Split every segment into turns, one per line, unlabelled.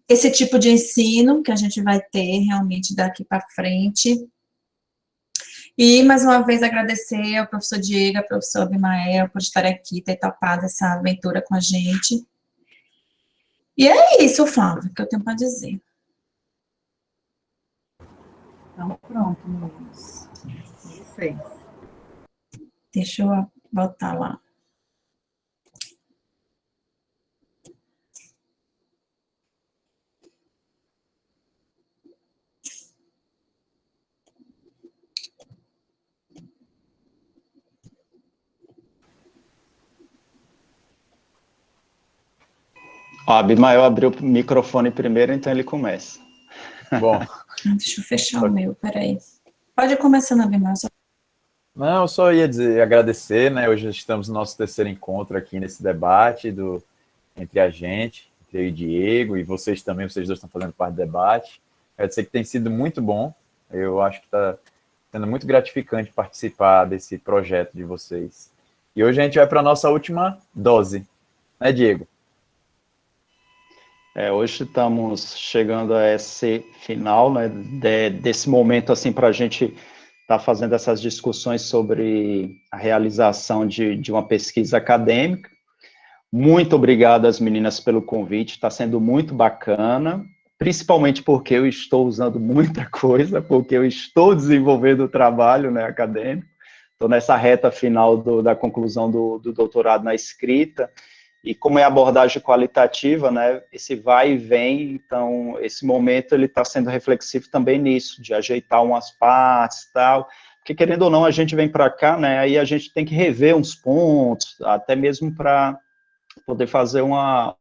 esse tipo de ensino que a gente vai ter realmente daqui para frente. E, mais uma vez, agradecer ao professor Diego, ao professor Abimael, por estar aqui, ter topado essa aventura com a gente. E é isso, Flávio, que eu tenho para dizer.
Então, pronto, meninos. Vocês.
Deixa eu botar lá.
O Abimael abriu o microfone primeiro, então ele começa.
Bom.
Deixa eu fechar o meu, peraí. Pode começar, Abimael.
Não, eu só ia dizer, agradecer, né? Hoje estamos no nosso terceiro encontro aqui nesse debate entre a gente, entre eu e Diego, e vocês também, vocês dois estão fazendo parte do debate. Quero dizer que tem sido muito bom. Eu acho que está sendo muito gratificante participar desse projeto de vocês. E hoje a gente vai para a nossa última dose, né, Diego?
Hoje estamos chegando a esse final, né, desse momento assim para a gente estar fazendo essas discussões sobre a realização de uma pesquisa acadêmica. Muito obrigado às meninas pelo convite, está sendo muito bacana, principalmente porque eu estou usando muita coisa, porque eu estou desenvolvendo o trabalho, né, acadêmico, estou nessa reta final da conclusão do doutorado na escrita. E como é abordagem qualitativa, né, esse vai e vem, então, esse momento ele está sendo reflexivo também nisso, de ajeitar umas partes e tal, porque querendo ou não, a gente vem para cá, né, aí a gente tem que rever uns pontos, até mesmo para poder fazer uma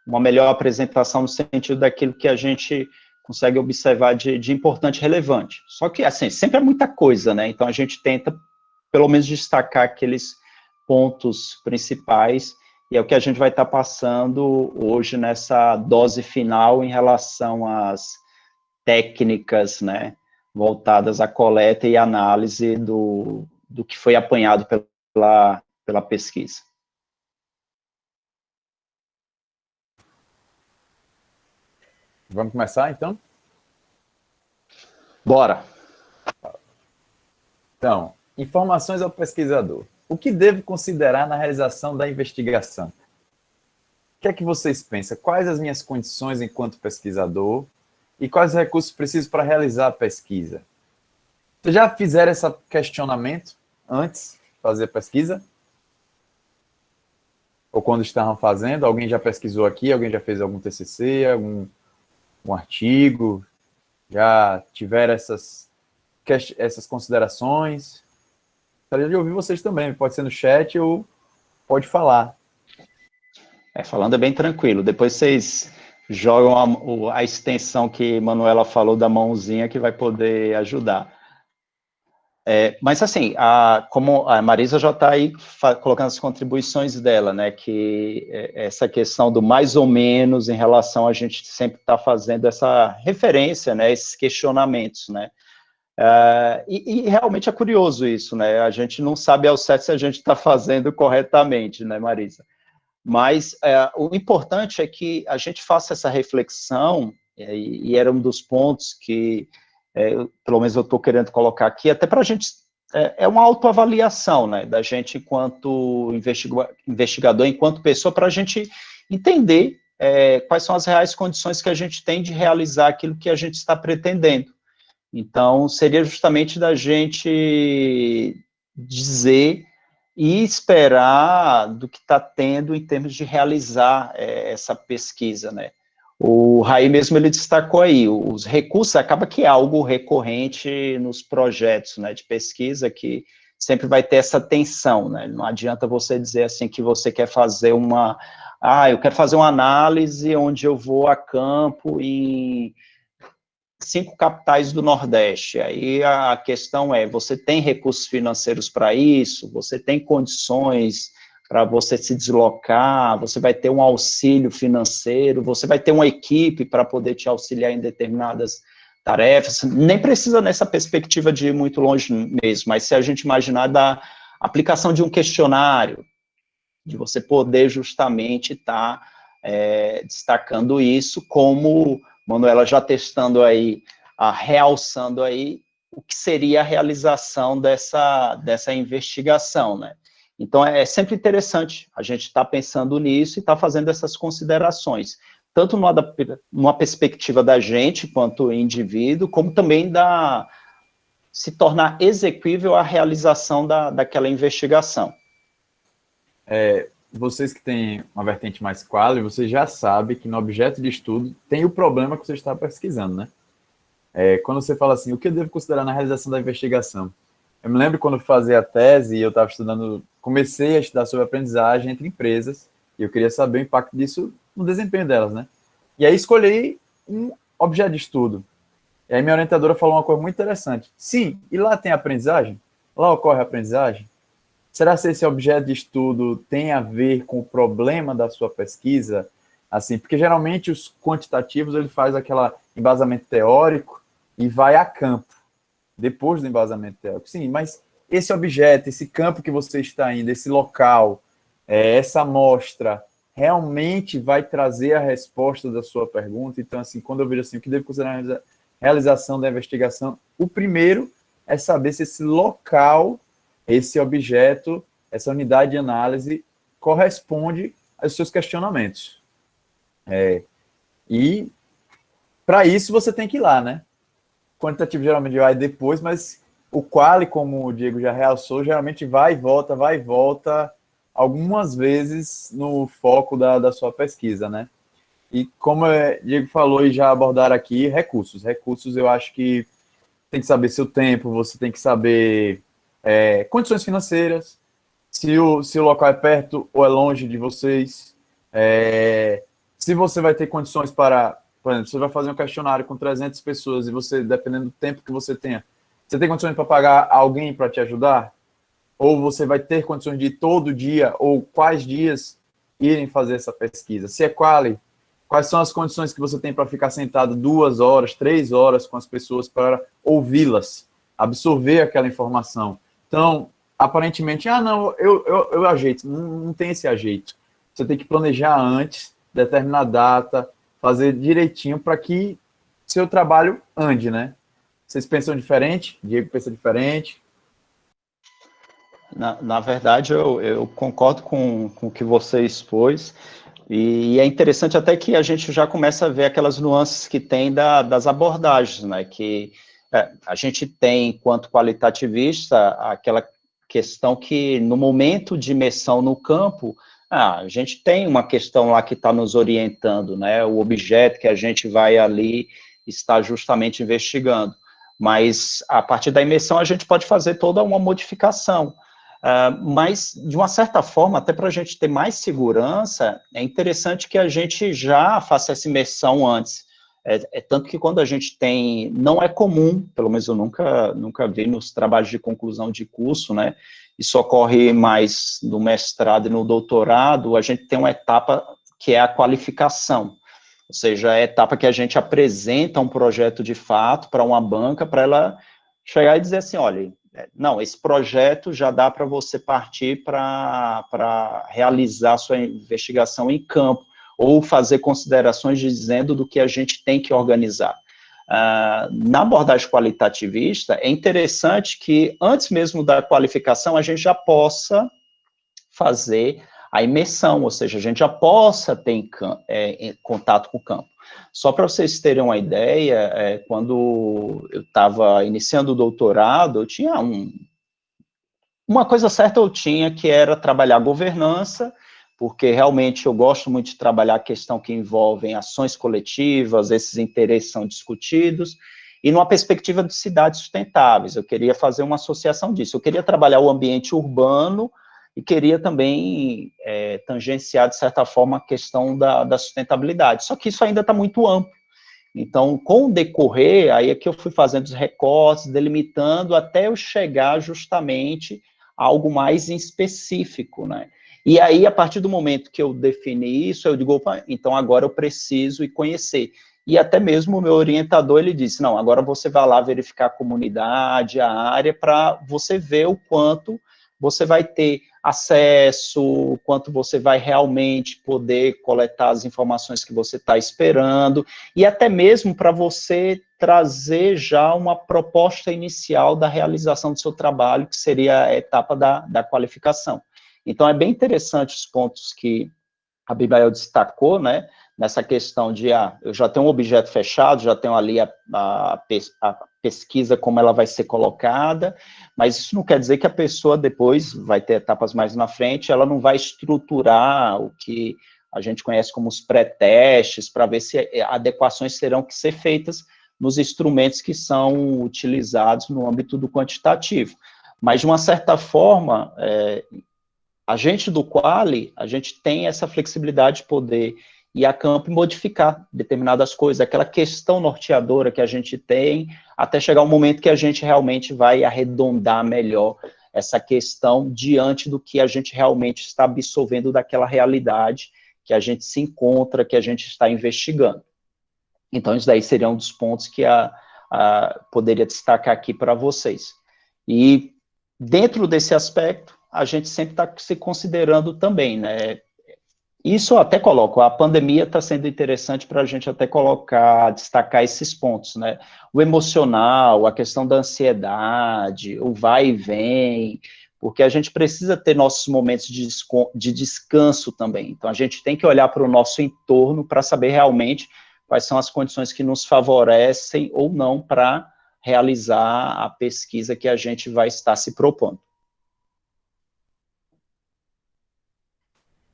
melhor apresentação no sentido daquilo que a gente consegue observar de importante e relevante. Só que, assim, sempre é muita coisa, né, então a gente tenta, pelo menos, destacar aqueles pontos principais. E é o que a gente vai estar passando hoje nessa dose final em relação às técnicas, né, voltadas à coleta e análise do que foi apanhado pela pesquisa.
Vamos começar, então?
Bora!
Então, informações ao pesquisador. O que devo considerar na realização da investigação? O que é que vocês pensam? Quais as minhas condições enquanto pesquisador e quais recursos preciso para realizar a pesquisa? Vocês já fizeram esse questionamento antes de fazer a pesquisa? Ou quando estavam fazendo? Alguém já pesquisou aqui? Alguém já fez algum TCC? Algum artigo? Já tiveram essas considerações? Gostaria de ouvir vocês também, pode ser no chat ou pode falar.
Falando é bem tranquilo, depois vocês jogam a extensão que Manuela falou da mãozinha que vai poder ajudar. Mas assim, como a Marisa já está aí colocando as contribuições dela, né, que essa questão do mais ou menos em relação a gente sempre está fazendo essa referência, né, esses questionamentos, né, e realmente é curioso isso, né, a gente não sabe ao certo se a gente está fazendo corretamente, né, Marisa? Mas o importante é que a gente faça essa reflexão, e era um dos pontos que, pelo menos eu estou querendo colocar aqui, até para a gente, é uma autoavaliação, né, da gente enquanto investigador, enquanto pessoa, para a gente entender quais são as reais condições que a gente tem de realizar aquilo que a gente está pretendendo. Então, seria justamente da gente dizer e esperar do que está tendo em termos de realizar essa pesquisa, né? O Raí mesmo, ele destacou aí, os recursos, acaba que é algo recorrente nos projetos, né, de pesquisa, que sempre vai ter essa tensão, né? Não adianta você dizer assim que você quer fazer eu quero fazer uma análise onde eu vou a campo em 5 capitais do Nordeste. Aí a questão é, você tem recursos financeiros para isso? Você tem condições para você se deslocar? Você vai ter um auxílio financeiro? Você vai ter uma equipe para poder te auxiliar em determinadas tarefas? Nem precisa nessa perspectiva de ir muito longe mesmo, mas se a gente imaginar da aplicação de um questionário, de você poder justamente estar destacando isso, como Manuela já testando aí, realçando aí, o que seria a realização dessa investigação, né? Então, é sempre interessante a gente estar pensando nisso e estar fazendo essas considerações, tanto numa perspectiva da gente, quanto indivíduo, como também se tornar exequível a realização daquela investigação.
Vocês que têm uma vertente mais quali, vocês já sabem que no objeto de estudo tem o problema que você está pesquisando, né? Quando você fala assim, o que eu devo considerar na realização da investigação? Eu me lembro quando eu fazia a tese e eu estava estudando, comecei a estudar sobre aprendizagem entre empresas, e eu queria saber o impacto disso no desempenho delas, né? E aí escolhi um objeto de estudo. E aí minha orientadora falou uma coisa muito interessante. Sim, e lá tem aprendizagem? Lá ocorre aprendizagem? Será que esse objeto de estudo tem a ver com o problema da sua pesquisa? Assim, porque geralmente os quantitativos, ele faz aquele embasamento teórico e vai a campo, depois do embasamento teórico. Sim, mas esse objeto, esse campo que você está indo, esse local, essa amostra, realmente vai trazer a resposta da sua pergunta? Então, assim, quando eu vejo assim, o que devo considerar a realização da investigação, o primeiro é saber se esse local, esse objeto, essa unidade de análise corresponde aos seus questionamentos. E para isso você tem que ir lá, né? O quantitativo geralmente vai depois, mas o quali, como o Diego já realçou, geralmente vai e volta algumas vezes no foco da sua pesquisa, né? E como o Diego falou e já abordaram aqui, recursos. Recursos eu acho que tem que saber seu tempo, você tem que saber condições financeiras, se o local é perto ou é longe de vocês, se você vai ter condições para, por exemplo, você vai fazer um questionário com 300 pessoas e você, dependendo do tempo que você tenha, você tem condições para pagar alguém para te ajudar? Ou você vai ter condições de ir todo dia, ou quais dias irem fazer essa pesquisa? Se é quali, quais são as condições que você tem para ficar sentado 2 horas, 3 horas com as pessoas para ouvi-las, absorver aquela informação? Então, aparentemente, não, eu ajeito. Não tem esse ajeito. Você tem que planejar antes, determinar a data, fazer direitinho para que seu trabalho ande, né? Vocês pensam diferente? Diego pensa diferente?
Na verdade, eu concordo com o que você expôs, e é interessante até que a gente já começa a ver aquelas nuances que tem das abordagens, né? Que a gente tem, enquanto qualitativista, aquela questão que, no momento de imersão no campo, a gente tem uma questão lá que está nos orientando, né? O objeto que a gente vai ali está justamente investigando. Mas, a partir da imersão, a gente pode fazer toda uma modificação. Mas, de uma certa forma, até para a gente ter mais segurança, é interessante que a gente já faça essa imersão antes. Tanto que quando a gente tem, não é comum, pelo menos eu nunca vi nos trabalhos de conclusão de curso, né? Isso ocorre mais no mestrado e no doutorado, a gente tem uma etapa que é a qualificação, ou seja, é a etapa que a gente apresenta um projeto de fato para uma banca, para ela chegar e dizer assim, olha, não, esse projeto já dá para você partir para realizar sua investigação em campo, ou fazer considerações dizendo do que a gente tem que organizar. Na abordagem qualitativista, é interessante que, antes mesmo da qualificação, a gente já possa fazer a imersão, ou seja, a gente já possa ter contato com o campo. Só para vocês terem uma ideia, quando eu estava iniciando o doutorado, eu tinha uma coisa certa eu tinha, que era trabalhar governança, porque realmente eu gosto muito de trabalhar a questão que envolve ações coletivas, esses interesses são discutidos, e numa perspectiva de cidades sustentáveis, eu queria fazer uma associação disso, eu queria trabalhar o ambiente urbano, e queria também tangenciar, de certa forma, a questão da sustentabilidade, só que isso ainda está muito amplo. Então, com o decorrer, aí é que eu fui fazendo os recortes, delimitando, até eu chegar justamente a algo mais específico, né? E aí, a partir do momento que eu defini isso, eu digo, opa, então agora eu preciso ir conhecer. E até mesmo o meu orientador, ele disse, não, agora você vai lá verificar a comunidade, a área, para você ver o quanto você vai ter acesso, quanto você vai realmente poder coletar as informações que você está esperando, e até mesmo para você trazer já uma proposta inicial da realização do seu trabalho, que seria a etapa da qualificação. Então, é bem interessante os pontos que a Abimael destacou, né, nessa questão de, eu já tenho um objeto fechado, já tenho ali a pesquisa, como ela vai ser colocada, mas isso não quer dizer que a pessoa depois vai ter etapas mais na frente, ela não vai estruturar o que a gente conhece como os pré-testes, para ver se adequações terão que ser feitas nos instrumentos que são utilizados no âmbito do quantitativo. Mas, de uma certa forma, a gente do Quali, a gente tem essa flexibilidade de poder ir a campo e modificar determinadas coisas, aquela questão norteadora que a gente tem, até chegar um momento que a gente realmente vai arredondar melhor essa questão diante do que a gente realmente está absorvendo daquela realidade que a gente se encontra, que a gente está investigando. Então, isso daí seria um dos pontos que poderia destacar aqui para vocês. E, dentro desse aspecto, a gente sempre está se considerando também, né? Isso eu até coloco, a pandemia está sendo interessante para a gente até destacar esses pontos, né? O emocional, a questão da ansiedade, o vai e vem, porque a gente precisa ter nossos momentos de descanso também. Então, a gente tem que olhar para o nosso entorno para saber realmente quais são as condições que nos favorecem ou não para realizar a pesquisa que a gente vai estar se propondo.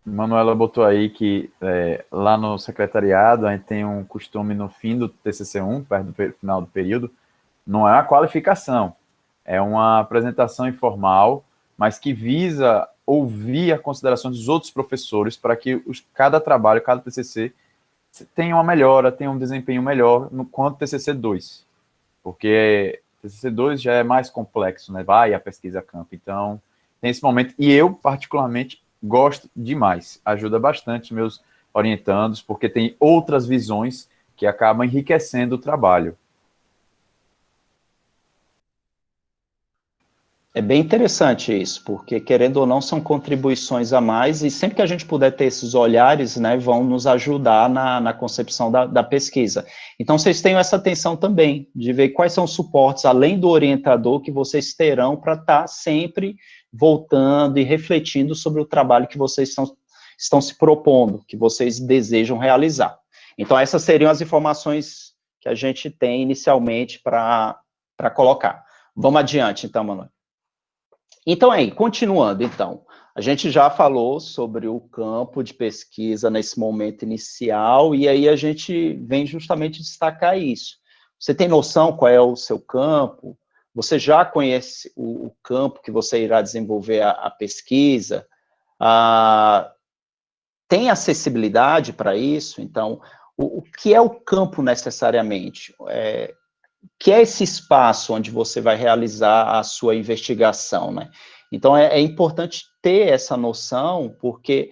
Manuela botou aí que lá no secretariado a gente tem um costume no fim do TCC1, perto do final do período, não é uma qualificação, é uma apresentação informal, mas que visa ouvir as considerações dos outros professores para que cada trabalho, cada TCC tenha uma melhora, tenha um desempenho melhor quanto TCC2, porque TCC2 já é mais complexo, né? Vai a pesquisa a campo, então tem esse momento, e eu particularmente gosto demais, ajuda bastante meus orientandos, porque tem outras visões que acabam enriquecendo o trabalho.
É bem interessante isso, porque, querendo ou não, são contribuições a mais, e sempre que a gente puder ter esses olhares, né, vão nos ajudar na concepção da pesquisa. Então, vocês tenham essa atenção também, de ver quais são os suportes, além do orientador, que vocês terão para estar sempre voltando e refletindo sobre o trabalho que vocês estão se propondo, que vocês desejam realizar. Então, essas seriam as informações que a gente tem inicialmente para colocar. Vamos adiante, então, Manuel. Então, aí, continuando, então, a gente já falou sobre o campo de pesquisa nesse momento inicial, e aí a gente vem justamente destacar isso. Você tem noção qual é o seu campo? Você já conhece o campo que você irá desenvolver a pesquisa? Tem acessibilidade para isso? Então, o que é o campo necessariamente? Que é esse espaço onde você vai realizar a sua investigação, né? Então, é importante ter essa noção, porque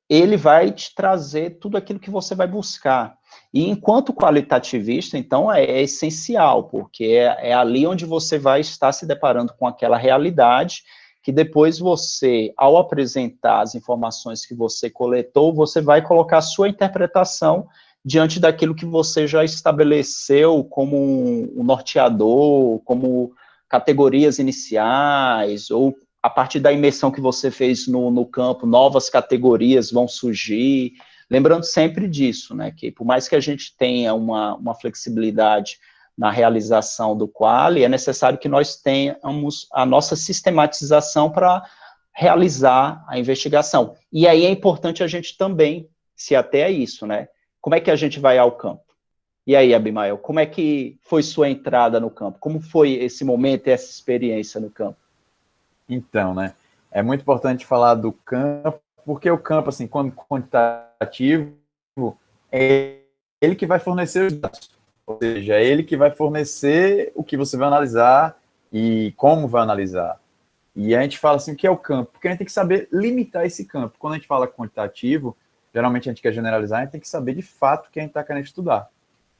ele vai te trazer tudo aquilo que você vai buscar. E, enquanto qualitativista, então, é essencial, porque é ali onde você vai estar se deparando com aquela realidade, que depois você, ao apresentar as informações que você coletou, você vai colocar a sua interpretação diante daquilo que você já estabeleceu como um norteador, como categorias iniciais, ou a partir da imersão que você fez no campo, novas categorias vão surgir. Lembrando sempre disso, né, que por mais que a gente tenha uma flexibilidade na realização do quali, é necessário que nós tenhamos a nossa sistematização para realizar a investigação. E aí é importante a gente também se ater a isso, né? Como é que a gente vai ao campo? E aí, Abimael, como é que foi sua entrada no campo? Como foi esse momento e essa experiência no campo?
Então, né, é muito importante falar do campo, porque o campo, assim, quando quantitativo, é ele que vai fornecer os dados, ou seja, é ele que vai fornecer o que você vai analisar e como vai analisar. E a gente fala assim, o que é o campo? Porque a gente tem que saber limitar esse campo. Quando a gente fala quantitativo, geralmente a gente quer generalizar, a gente tem que saber de fato o que a gente está querendo estudar.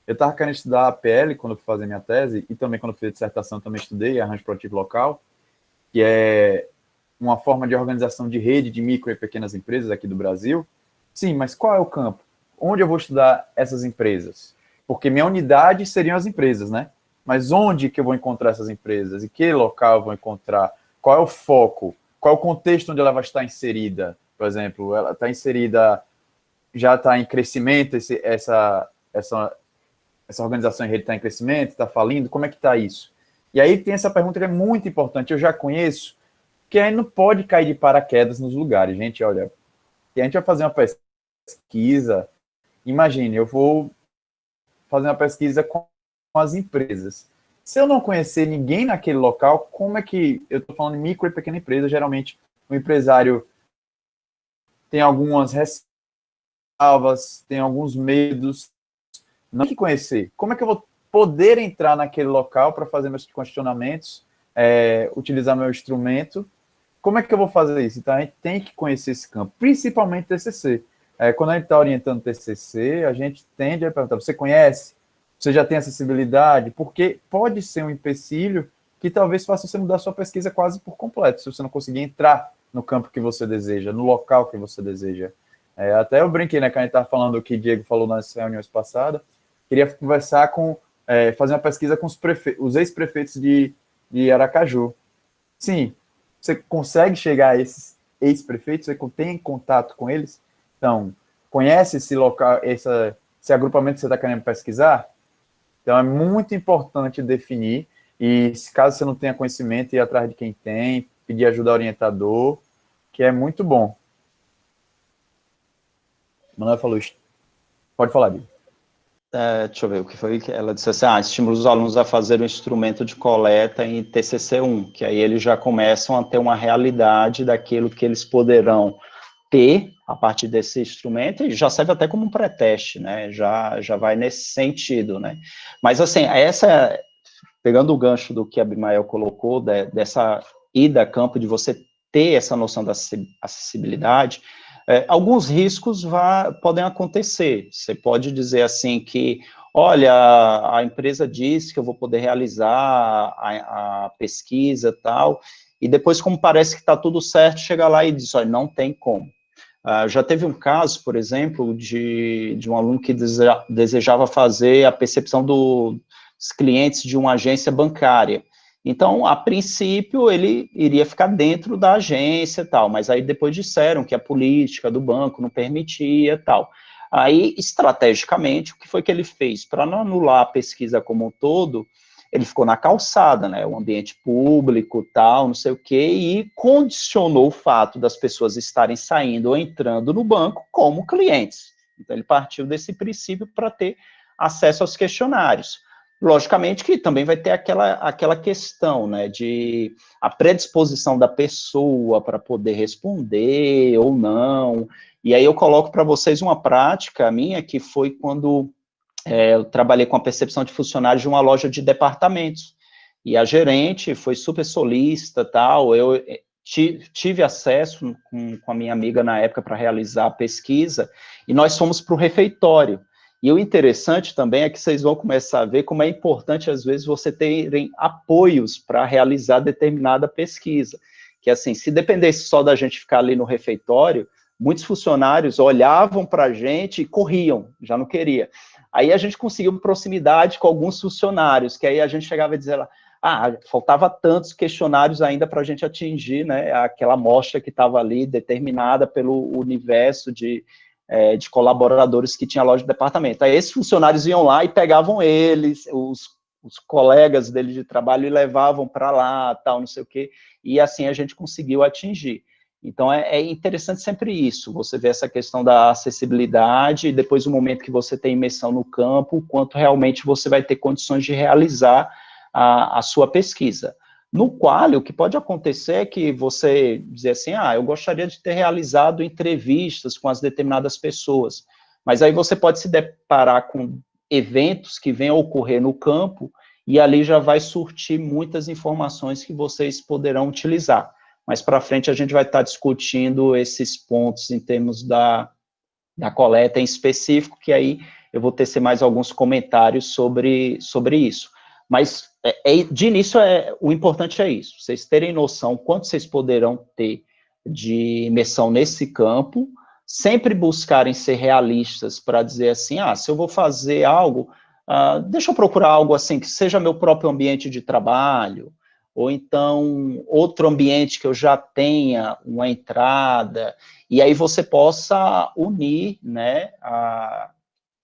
Eu estava querendo estudar a PL quando eu fui fazer minha tese, e também quando eu fiz a dissertação também estudei arranjo produtivo local, que é uma forma de organização de rede de micro e pequenas empresas aqui do Brasil. Sim, mas qual é o campo? Onde eu vou estudar essas empresas? Porque minha unidade seriam as empresas, né? Mas onde que eu vou encontrar essas empresas? Em que local eu vou encontrar? Qual é o foco? Qual é o contexto onde ela vai estar inserida? Por exemplo, ela está inserida, já está em crescimento, essa organização em rede está em crescimento, está falindo? Como é que está isso? E aí tem essa pergunta que é muito importante, eu já conheço, que aí não pode cair de paraquedas nos lugares. Gente, olha, se a gente vai fazer uma pesquisa, imagine, eu vou fazer uma pesquisa com as empresas. Se eu não conhecer ninguém naquele local, como é que... Eu estou falando de micro e pequena empresa, geralmente o empresário tem algumas ressalvas, tem alguns medos, não tem que conhecer. Como é que eu vou poder entrar naquele local para fazer meus questionamentos, utilizar meu instrumento? Como é que eu vou fazer isso? Então, a gente tem que conhecer esse campo, principalmente TCC. Quando a gente está orientando TCC, a gente tende a perguntar, você conhece? Você já tem acessibilidade? Porque pode ser um empecilho que talvez faça você mudar sua pesquisa quase por completo, se você não conseguir entrar no campo que você deseja, no local que você deseja. Até eu brinquei, né, que a gente estava falando o que o Diego falou nas reuniões passadas, queria conversar fazer uma pesquisa com os ex-prefeitos de Aracaju. Sim, você consegue chegar a esses ex-prefeitos, você tem contato com eles? Então, conhece esse local, esse agrupamento que você está querendo pesquisar? Então, é muito importante definir, e caso você não tenha conhecimento, ir atrás de quem tem, pedir ajuda ao orientador, que é muito bom. Manuel falou isso. Pode falar, Diego.
Deixa eu ver o que foi que ela disse assim, estimula os alunos a fazer um instrumento de coleta em TCC1, que aí eles já começam a ter uma realidade daquilo que eles poderão ter a partir desse instrumento, e já serve até como um pré-teste, né, já vai nesse sentido, né, mas assim, pegando o gancho do que a Abimael colocou, dessa ida a campo, de você ter essa noção da acessibilidade, alguns riscos podem acontecer. Você pode dizer assim que, olha, a empresa disse que eu vou poder realizar a pesquisa e tal, e depois, como parece que está tudo certo, chega lá e diz, olha, não tem como. Já teve um caso, por exemplo, de um aluno que desejava fazer a percepção dos clientes de uma agência bancária. Então, a princípio, ele iria ficar dentro da agência e tal, mas aí depois disseram que a política do banco não permitia e tal. Aí, estrategicamente, o que foi que ele fez? Para não anular a pesquisa como um todo, ele ficou na calçada, né, um ambiente público, tal, não sei o quê, e condicionou o fato das pessoas estarem saindo ou entrando no banco como clientes. Então, ele partiu desse princípio para ter acesso aos questionários. Logicamente que também vai ter aquela questão, né, de a predisposição da pessoa para poder responder ou não, e aí eu coloco para vocês uma prática minha, que foi quando eu trabalhei com a percepção de funcionários de uma loja de departamentos, e a gerente foi super solícita, tal, eu tive acesso com a minha amiga na época para realizar a pesquisa, e nós fomos para o refeitório. E o interessante também é que vocês vão começar a ver como é importante, às vezes, você terem apoios para realizar determinada pesquisa. Que, assim, se dependesse só da gente ficar ali no refeitório, muitos funcionários olhavam para a gente e corriam, já não queria. Aí a gente conseguiu proximidade com alguns funcionários, que aí a gente chegava a dizer lá, faltava tantos questionários ainda para a gente atingir, né, aquela amostra que estava ali, determinada pelo universo de colaboradores que tinha loja de departamento. Aí esses funcionários iam lá e pegavam eles, os colegas dele de trabalho, e levavam para lá, tal, não sei o quê, e assim a gente conseguiu atingir. Então, é interessante sempre isso, você vê essa questão da acessibilidade, e depois o momento que você tem imersão no campo, o quanto realmente você vai ter condições de realizar a sua pesquisa. No qual, o que pode acontecer é que você dizer assim, eu gostaria de ter realizado entrevistas com as determinadas pessoas, mas aí você pode se deparar com eventos que venham a ocorrer no campo, e ali já vai surtir muitas informações que vocês poderão utilizar. Mas para frente a gente vai estar discutindo esses pontos em termos da coleta em específico, que aí eu vou tecer mais alguns comentários sobre isso. Mas de início, o importante é isso, vocês terem noção quanto vocês poderão ter de imersão nesse campo, sempre buscarem ser realistas para dizer assim, se eu vou fazer algo, deixa eu procurar algo assim, que seja meu próprio ambiente de trabalho, ou então outro ambiente que eu já tenha uma entrada, e aí você possa unir, né,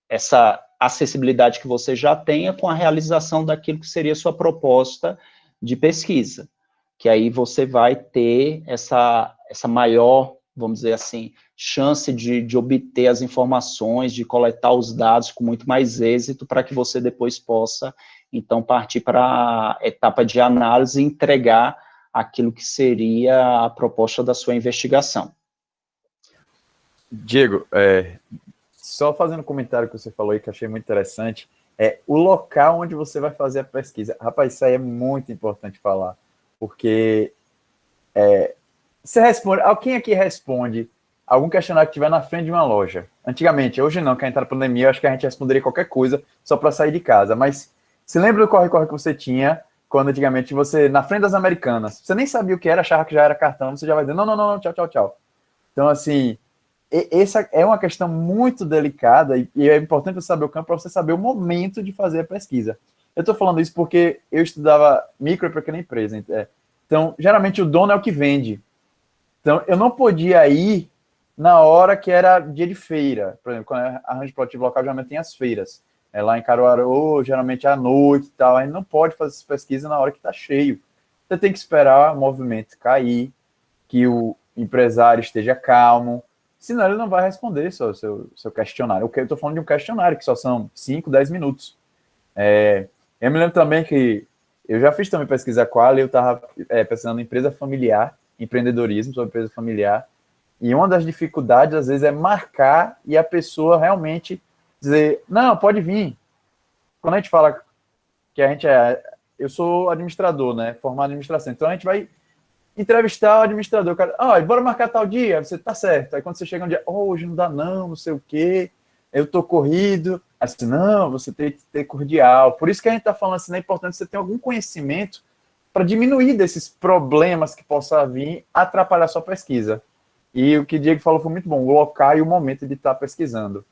essa acessibilidade que você já tenha com a realização daquilo que seria sua proposta de pesquisa, que aí você vai ter essa maior, vamos dizer assim, chance de obter as informações, de coletar os dados com muito mais êxito, para que você depois possa, então, partir para a etapa de análise e entregar aquilo que seria a proposta da sua investigação.
Diego, só fazendo um comentário que você falou aí, que eu achei muito interessante, o local onde você vai fazer a pesquisa. Rapaz, isso aí é muito importante falar, porque você responde, quem aqui responde algum questionário que estiver na frente de uma loja? Antigamente, hoje não, que a gente tá na pandemia, eu acho que a gente responderia qualquer coisa só para sair de casa, mas se lembra do corre-corre que você tinha, quando antigamente você, na frente das Americanas, você nem sabia o que era, achava que já era cartão, você já vai dizer, não, tchau, tchau, tchau. Então, assim, essa é uma questão muito delicada e é importante você saber o campo para você saber o momento de fazer a pesquisa. Eu estou falando isso porque eu estudava micro e pequena empresa. Então, geralmente o dono é o que vende. Então, eu não podia ir na hora que era dia de feira. Por exemplo, quando é arranjo produtivo local, geralmente tem as feiras. Lá em Caruaru, geralmente à noite e tal. Aí não pode fazer essa pesquisa na hora que está cheio. Você tem que esperar o movimento cair, que o empresário esteja calmo, senão ele não vai responder seu questionário. Eu estou falando de um questionário, que só são 5, 10 minutos. Eu me lembro também que eu já fiz também pesquisa qual, e eu estava pesquisando empresa familiar, empreendedorismo sobre empresa familiar, e uma das dificuldades, às vezes, é marcar e a pessoa realmente dizer, não, pode vir. Quando a gente fala que eu sou administrador, né, formado em administração, então a gente vai entrevistar o administrador, o cara, bora marcar tal dia, você tá certo. Aí quando você chega um dia, hoje não dá não sei o quê, eu tô corrido. Assim, não, você tem que ter cordial. Por isso que a gente tá falando assim, é importante você ter algum conhecimento para diminuir desses problemas que possam vir atrapalhar a sua pesquisa. E o que o Diego falou foi muito bom, o local e o momento de estar pesquisando.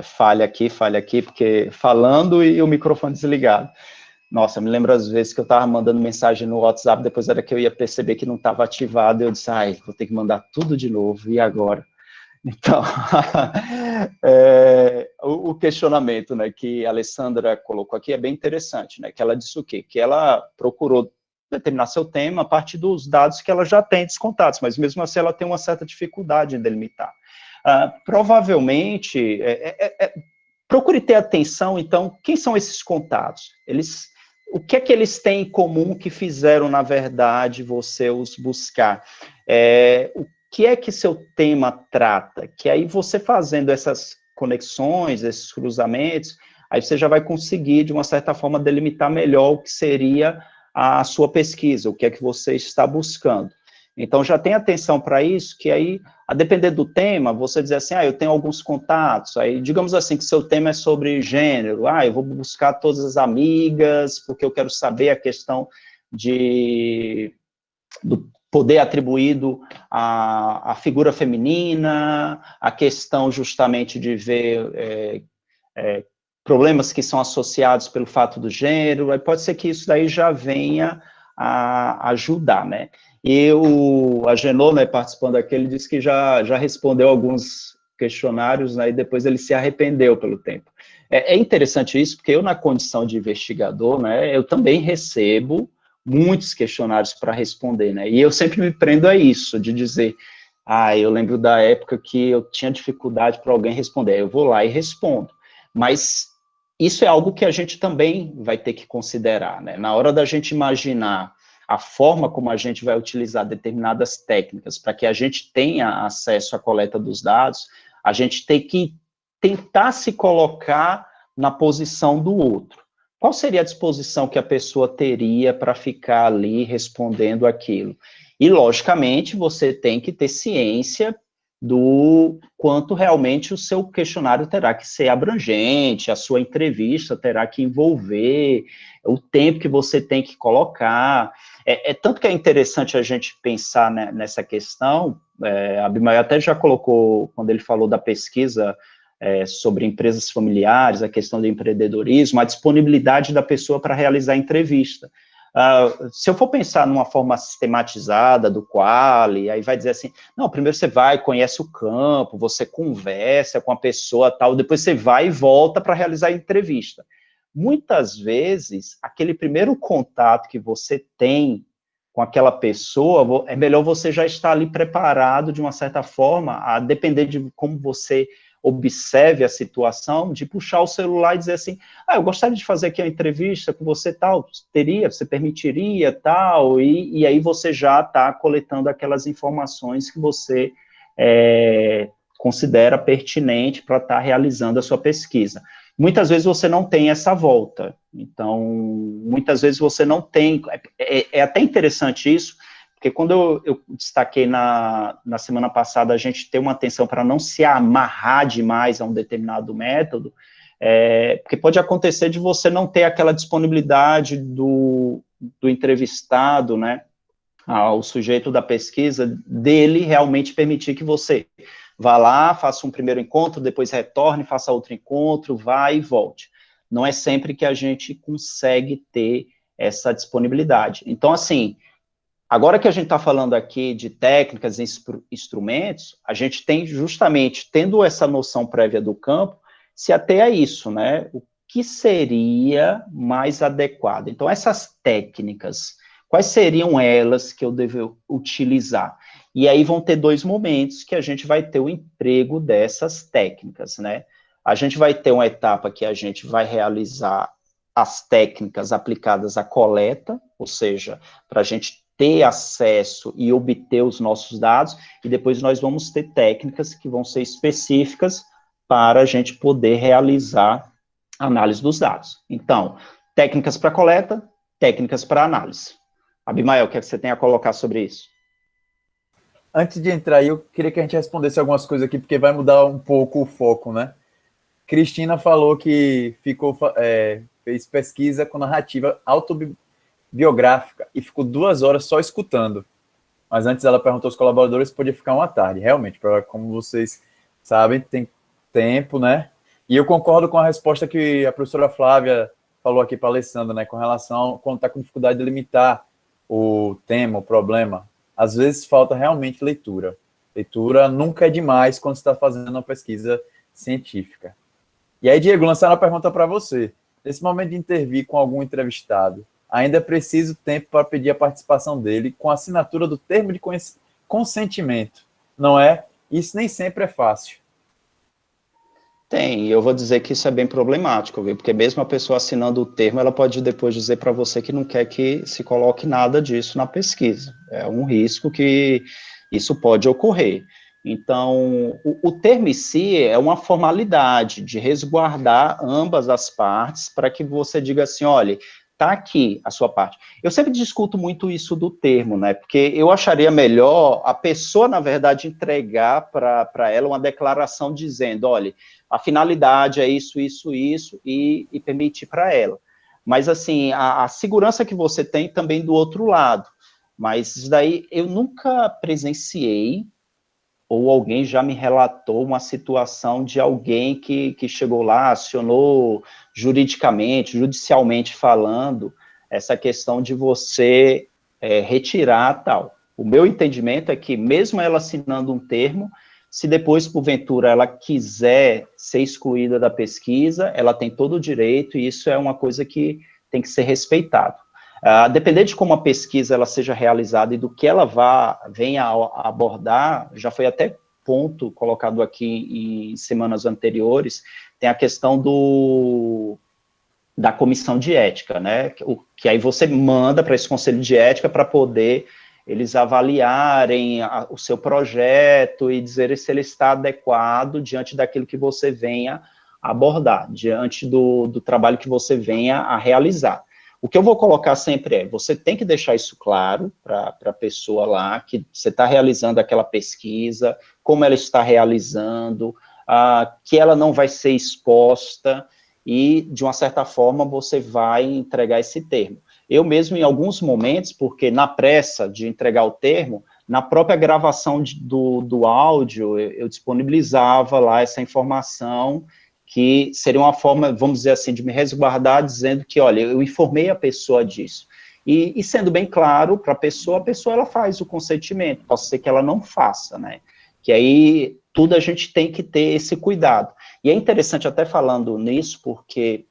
Falha aqui, porque falando e o microfone desligado. Nossa, eu me lembro às vezes que eu estava mandando mensagem no WhatsApp, depois era que eu ia perceber que não estava ativado, e eu disse, vou ter que mandar tudo de novo, e agora? Então, o questionamento, né, que a Alessandra colocou aqui é bem interessante, né, que ela disse o quê? Que ela procurou determinar seu tema a partir dos dados que ela já tem descontados, mas mesmo assim ela tem uma certa dificuldade em delimitar. Provavelmente, procure ter atenção, então, quem são esses contatos? O que é que eles têm em comum que fizeram, na verdade, você os buscar? O que é que seu tema trata? Que aí você fazendo essas conexões, esses cruzamentos, aí você já vai conseguir, de uma certa forma, delimitar melhor o que seria a sua pesquisa, o que é que você está buscando. Então, já tem atenção para isso, que aí, a depender do tema, você diz assim, eu tenho alguns contatos, aí, digamos assim, que seu tema é sobre gênero, eu vou buscar todas as amigas, porque eu quero saber a questão do poder atribuído à figura feminina, a questão justamente de ver problemas que são associados pelo fato do gênero, aí pode ser que isso daí já venha a ajudar, né? E o Agenor, né, participando aqui, ele disse que já respondeu alguns questionários, né, e depois ele se arrependeu pelo tempo. É interessante isso, porque eu, na condição de investigador, né, eu também recebo muitos questionários para responder, né, e eu sempre me prendo a isso, de dizer, eu lembro da época que eu tinha dificuldade para alguém responder, eu vou lá e respondo, mas isso é algo que a gente também vai ter que considerar, né, na hora da gente imaginar a forma como a gente vai utilizar determinadas técnicas para que a gente tenha acesso à coleta dos dados, a gente tem que tentar se colocar na posição do outro. qual seria a disposição que a pessoa teria para ficar ali respondendo aquilo? E, logicamente, você tem que ter ciência do quanto realmente o seu questionário terá que ser abrangente, a sua entrevista terá que envolver, o tempo que você tem que colocar. Tanto que é interessante a gente pensar, né, nessa questão, a Abimael até já colocou, quando ele falou da pesquisa sobre empresas familiares, a questão do empreendedorismo, a disponibilidade da pessoa para realizar a entrevista. Se eu for pensar numa forma sistematizada do Quali, aí vai dizer assim, não, primeiro você vai, conhece o campo, você conversa com a pessoa, tal, depois você vai e volta para realizar a entrevista. Muitas vezes, aquele primeiro contato que você tem com aquela pessoa, é melhor você já estar ali preparado, de uma certa forma, a depender de como você observe a situação, de puxar o celular e dizer assim, eu gostaria de fazer aqui uma entrevista com você, tal, você permitiria, tal, e aí você já está coletando aquelas informações que você considera pertinente para estar realizando a sua pesquisa. Muitas vezes você não tem essa volta, então, muitas vezes você não tem, é até interessante isso, porque quando eu destaquei na semana passada, a gente ter uma atenção para não se amarrar demais a um determinado método, porque pode acontecer de você não ter aquela disponibilidade do entrevistado, né, ao sujeito da pesquisa, dele realmente permitir que você vá lá, faça um primeiro encontro, depois retorne, faça outro encontro, vá e volte. Não é sempre que a gente consegue ter essa disponibilidade. Então, assim, agora que a gente está falando aqui de técnicas e instrumentos, a gente tem justamente, tendo essa noção prévia do campo, se ater a isso, né? O que seria mais adequado? Então, essas técnicas, quais seriam elas que eu devo utilizar? E aí vão ter dois momentos que a gente vai ter o emprego dessas técnicas, né? A gente vai ter uma etapa que a gente vai realizar as técnicas aplicadas à coleta, ou seja, para a gente ter acesso e obter os nossos dados, e depois nós vamos ter técnicas que vão ser específicas para a gente poder realizar a análise dos dados. Então, técnicas para coleta, técnicas para análise. Abimael, o que é que você tem a colocar sobre isso?
Antes de entrar aí, eu queria que a gente respondesse algumas coisas aqui, porque vai mudar um pouco o foco, né? Cristina falou que fez pesquisa com narrativa autobiográfica e ficou 2 horas só escutando. Mas antes ela perguntou aos colaboradores se podia ficar uma tarde. Realmente, como vocês sabem, tem tempo, né? E eu concordo com a resposta que a professora Flávia falou aqui para a Alessandra, né? Com relação a quando está com dificuldade de limitar o tema, o problema. Às vezes falta realmente leitura. Leitura nunca é demais quando você está fazendo uma pesquisa científica. E aí, Diego, lançaram uma pergunta para você. Nesse momento de intervir com algum entrevistado, ainda é preciso tempo para pedir a participação dele com a assinatura do termo de consentimento, não é? Isso nem sempre é fácil.
Tem, e eu vou dizer que isso é bem problemático, viu? Porque mesmo a pessoa assinando o termo, ela pode depois dizer para você que não quer que se coloque nada disso na pesquisa. É um risco que isso pode ocorrer. Então, o termo em si é uma formalidade de resguardar ambas as partes para que você diga assim, olha, está aqui a sua parte. Eu sempre discuto muito isso do termo, né? Porque eu acharia melhor a pessoa, na verdade, entregar para ela uma declaração dizendo, olha, a finalidade é isso, isso, isso, e permitir para ela. Mas, assim, a segurança que você tem também do outro lado. Mas isso daí eu nunca presenciei, ou alguém já me relatou uma situação de alguém que chegou lá, acionou juridicamente, judicialmente falando, essa questão de você retirar tal. O meu entendimento é que, mesmo ela assinando um termo, se depois, porventura, ela quiser ser excluída da pesquisa, ela tem todo o direito, e isso é uma coisa que tem que ser respeitado. Dependendo de como a pesquisa ela seja realizada e do que ela venha a abordar, já foi até ponto colocado aqui em semanas anteriores, tem a questão da comissão de ética, né, que aí você manda para esse conselho de ética para poder eles avaliarem o seu projeto e dizer se ele está adequado diante daquilo que você venha abordar diante do trabalho que você venha a realizar. O que eu vou colocar sempre é, você tem que deixar isso claro para a pessoa lá, que você está realizando aquela pesquisa, como ela está realizando, que ela não vai ser exposta, e, de uma certa forma, você vai entregar esse termo. Eu mesmo, em alguns momentos, porque na pressa de entregar o termo, na própria gravação do áudio, eu disponibilizava lá essa informação, que seria uma forma, vamos dizer assim, de me resguardar, dizendo que, olha, eu informei a pessoa disso. E sendo bem claro para a pessoa ela faz o consentimento, pode ser que ela não faça, né? Que aí, tudo a gente tem que ter esse cuidado. E é interessante, até falando nisso, porque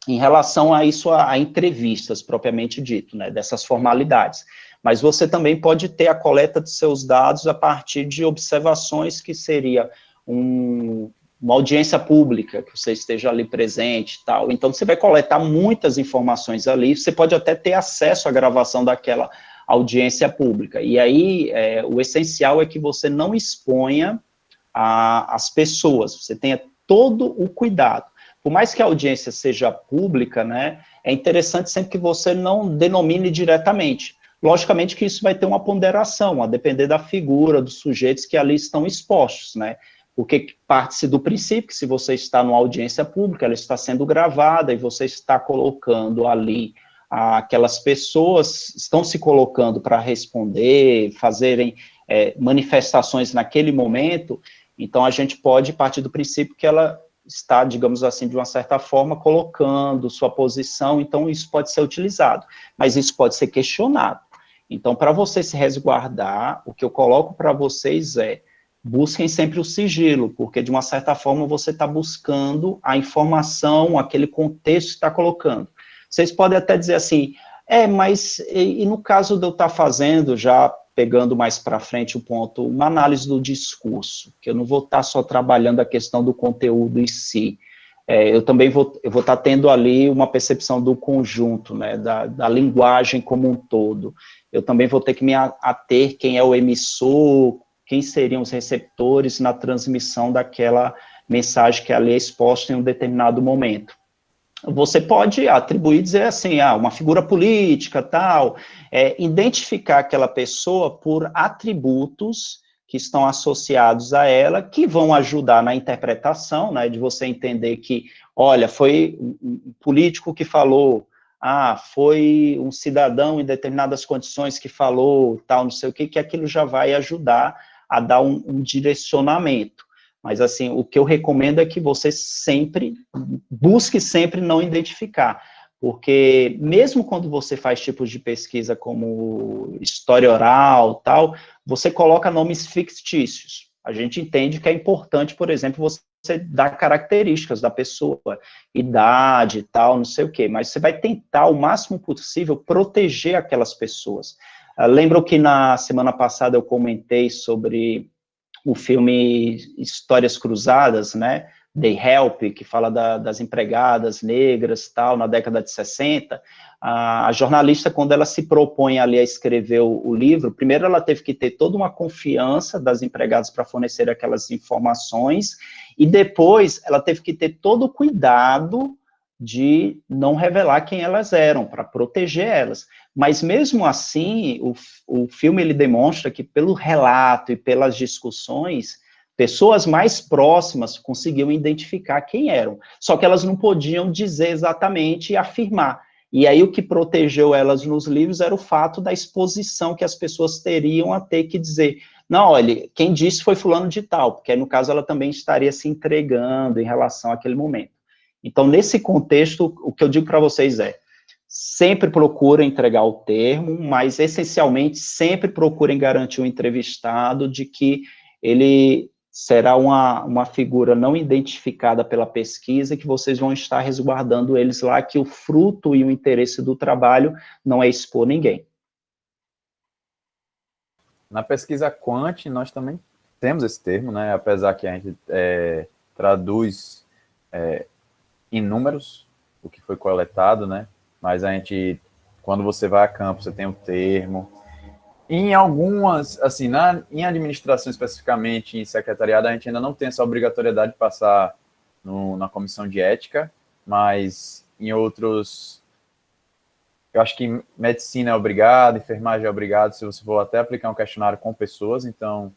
em relação a isso, a entrevistas, propriamente dito, né, dessas formalidades. Mas você também pode ter a coleta de seus dados a partir de observações, que seria uma audiência pública, que você esteja ali presente e tal. Então, você vai coletar muitas informações ali, você pode até ter acesso à gravação daquela audiência pública. E aí, o essencial é que você não exponha as pessoas, você tenha todo o cuidado. Por mais que a audiência seja pública, né, é interessante sempre que você não denomine diretamente. Logicamente que isso vai ter uma ponderação, a depender da figura, dos sujeitos que ali estão expostos, né, porque parte-se do princípio que se você está numa audiência pública, ela está sendo gravada e você está colocando ali, aquelas pessoas estão se colocando para responder, fazerem manifestações naquele momento, então a gente pode partir do princípio que ela está, digamos assim, de uma certa forma, colocando sua posição, então isso pode ser utilizado, mas isso pode ser questionado. Então, para você se resguardar, o que eu coloco para vocês é, busquem sempre o sigilo, porque de uma certa forma você está buscando a informação, aquele contexto que está colocando. Vocês podem até dizer assim, mas e no caso de eu estar fazendo, já pegando mais para frente o ponto, uma análise do discurso, que eu não vou estar só trabalhando a questão do conteúdo em si, eu também vou estar tendo ali uma percepção do conjunto, né, da linguagem como um todo. Eu também vou ter que me ater quem é o emissor, quem seriam os receptores na transmissão daquela mensagem que ali é exposta em um determinado momento. Você pode atribuir, dizer assim, uma figura política, tal, identificar aquela pessoa por atributos que estão associados a ela, que vão ajudar na interpretação, né, de você entender que, olha, foi um político que falou, foi um cidadão em determinadas condições que falou, tal, não sei o que aquilo já vai ajudar a dar um direcionamento. Mas, assim, o que eu recomendo é que você busque sempre não identificar, porque mesmo quando você faz tipos de pesquisa como história oral, tal, você coloca nomes fictícios. A gente entende que é importante, por exemplo, você dar características da pessoa, idade, tal, não sei o quê, mas você vai tentar, o máximo possível, proteger aquelas pessoas. Lembro que na semana passada eu comentei sobre o filme Histórias Cruzadas, né, The Help, que fala das empregadas negras, tal, na década de 60, a jornalista, quando ela se propõe ali a escrever o livro, primeiro ela teve que ter toda uma confiança das empregadas para fornecer aquelas informações, e depois ela teve que ter todo o cuidado de não revelar quem elas eram, para proteger elas. Mas mesmo assim, o filme ele demonstra que pelo relato e pelas discussões, pessoas mais próximas conseguiam identificar quem eram, só que elas não podiam dizer exatamente e afirmar. E aí o que protegeu elas nos livros era o fato da exposição que as pessoas teriam a ter que dizer, não, olha, quem disse foi fulano de tal, porque aí, no caso ela também estaria se entregando em relação àquele momento. Então, nesse contexto, o que eu digo para vocês é, sempre procurem entregar o termo, mas, essencialmente, sempre procurem garantir o entrevistado de que ele será uma figura não identificada pela pesquisa, que vocês vão estar resguardando eles lá, que o fruto e o interesse do trabalho não é expor ninguém.
Na pesquisa Quant, nós também temos esse termo, né? Apesar que a gente traduz em números o que foi coletado, né? Mas a gente, quando você vai a campo, você tem o termo. Em algumas, assim, em administração especificamente, em secretariado, a gente ainda não tem essa obrigatoriedade de passar na comissão de ética, mas em outros, eu acho que medicina é obrigado, enfermagem é obrigado, se você for até aplicar um questionário com pessoas, então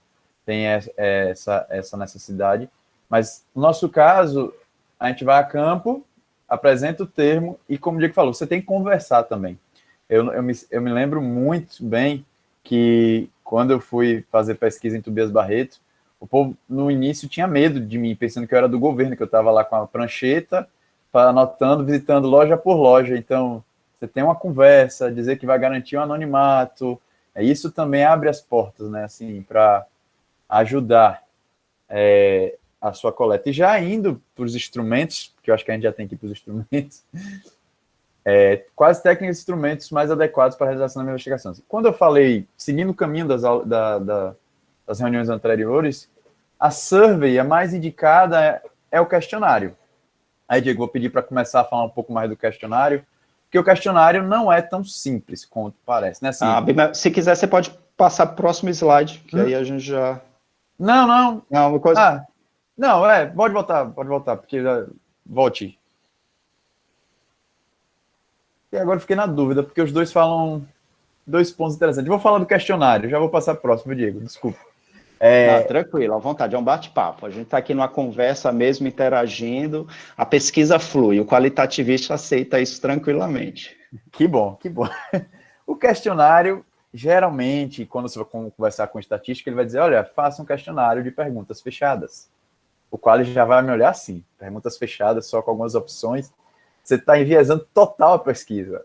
tem essa necessidade. Mas no nosso caso, a gente vai a campo, apresenta o termo e, como o Diego falou, você tem que conversar também. Eu me lembro muito bem que quando eu fui fazer pesquisa em Tobias Barreto, o povo no início tinha medo de mim, pensando que eu era do governo, que eu estava lá com a prancheta, anotando, visitando loja por loja. Então, você tem uma conversa, dizer que vai garantir o anonimato, isso também abre as portas, né, assim, para ajudar a sua coleta. E já indo para os instrumentos, que eu acho que a gente já tem que ir para os instrumentos, quais técnicas e instrumentos mais adequados para a realização da minha investigação? Quando eu falei, seguindo o caminho das reuniões anteriores, a survey, a mais indicada é o questionário. Aí, Diego, vou pedir para começar a falar um pouco mais do questionário, porque o questionário não é tão simples quanto parece, né? Assim,
se quiser, você pode passar para o próximo slide, que aí a gente já...
Não,
uma coisa...
não, pode voltar, porque volte. E agora eu fiquei na dúvida, porque os dois falam 2 pontos interessantes. Eu vou falar do questionário, já vou passar próximo, Diego, desculpa.
Não, tranquilo, à vontade, é um bate-papo. A gente está aqui numa conversa mesmo, interagindo, a pesquisa flui, o qualitativista aceita isso tranquilamente.
Que bom, que bom. O questionário, geralmente, quando você vai conversar com estatística, ele vai dizer, olha, faça um questionário de perguntas fechadas. O qual ele já vai me olhar assim, perguntas fechadas, só com algumas opções. Você está enviesando total a pesquisa.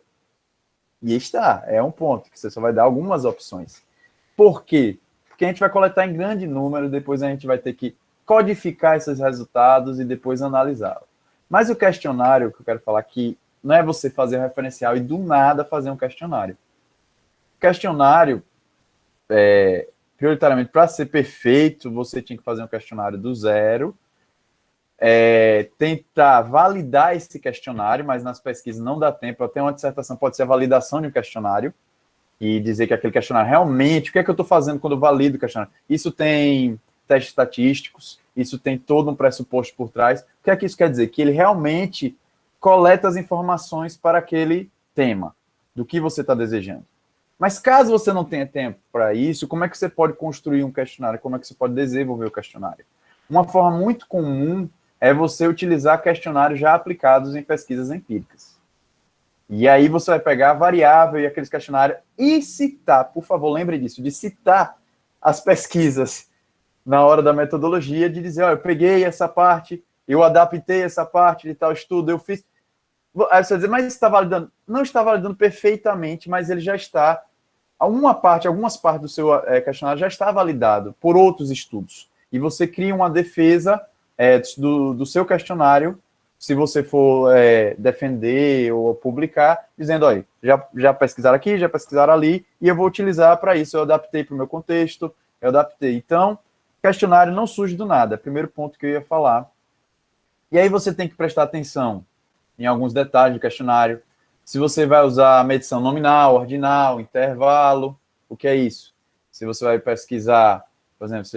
E é um ponto, que você só vai dar algumas opções. Por quê? Porque a gente vai coletar em grande número, depois a gente vai ter que codificar esses resultados e depois analisá-los. Mas o questionário, que eu quero falar aqui, não é você fazer um referencial e do nada fazer um questionário. O questionário, prioritariamente, para ser perfeito, você tinha que fazer um questionário do zero, tentar validar esse questionário, mas nas pesquisas não dá tempo. Até uma dissertação pode ser a validação de um questionário e dizer que aquele questionário realmente, o que é que eu estou fazendo quando eu valido o questionário? Isso tem testes estatísticos, isso tem todo um pressuposto por trás. O que é que isso quer dizer? Que ele realmente coleta as informações para aquele tema, do que você está desejando. Mas caso você não tenha tempo para isso, como é que você pode construir um questionário? Como é que você pode desenvolver o questionário? Uma forma muito comum é você utilizar questionários já aplicados em pesquisas empíricas. E aí você vai pegar a variável e aqueles questionários e citar, por favor, lembre disso, de citar as pesquisas na hora da metodologia, de dizer, eu peguei essa parte, eu adaptei essa parte de tal estudo, eu fiz... Aí você vai dizer, mas está validando? Não está validando perfeitamente, mas ele já está... algumas partes do seu questionário já está validado por outros estudos. E você cria uma defesa do seu questionário, se você for defender ou publicar, dizendo, olha, já pesquisaram aqui, já pesquisaram ali, e eu vou utilizar para isso, eu adaptei para o meu contexto, eu adaptei. Então, questionário não surge do nada, é o primeiro ponto que eu ia falar. E aí você tem que prestar atenção em alguns detalhes do questionário. Se você vai usar a medição nominal, ordinal, intervalo, o que é isso? Se você vai pesquisar, por exemplo,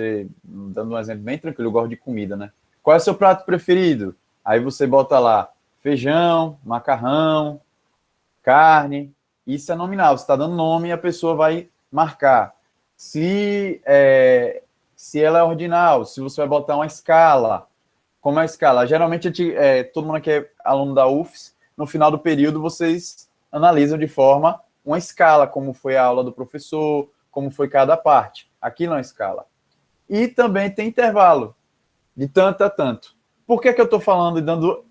dando um exemplo bem tranquilo, eu gosto de comida, né? Qual é o seu prato preferido? Aí você bota lá feijão, macarrão, carne, isso é nominal, você está dando nome e a pessoa vai marcar. Se ela é ordinal, se você vai botar uma escala, como é a escala? Geralmente, todo mundo que é aluno da UFES, no final do período, vocês analisam de forma uma escala, como foi a aula do professor, como foi cada parte. Aqui não é escala. E também tem intervalo, de tanto a tanto. Por que eu estou falando e dando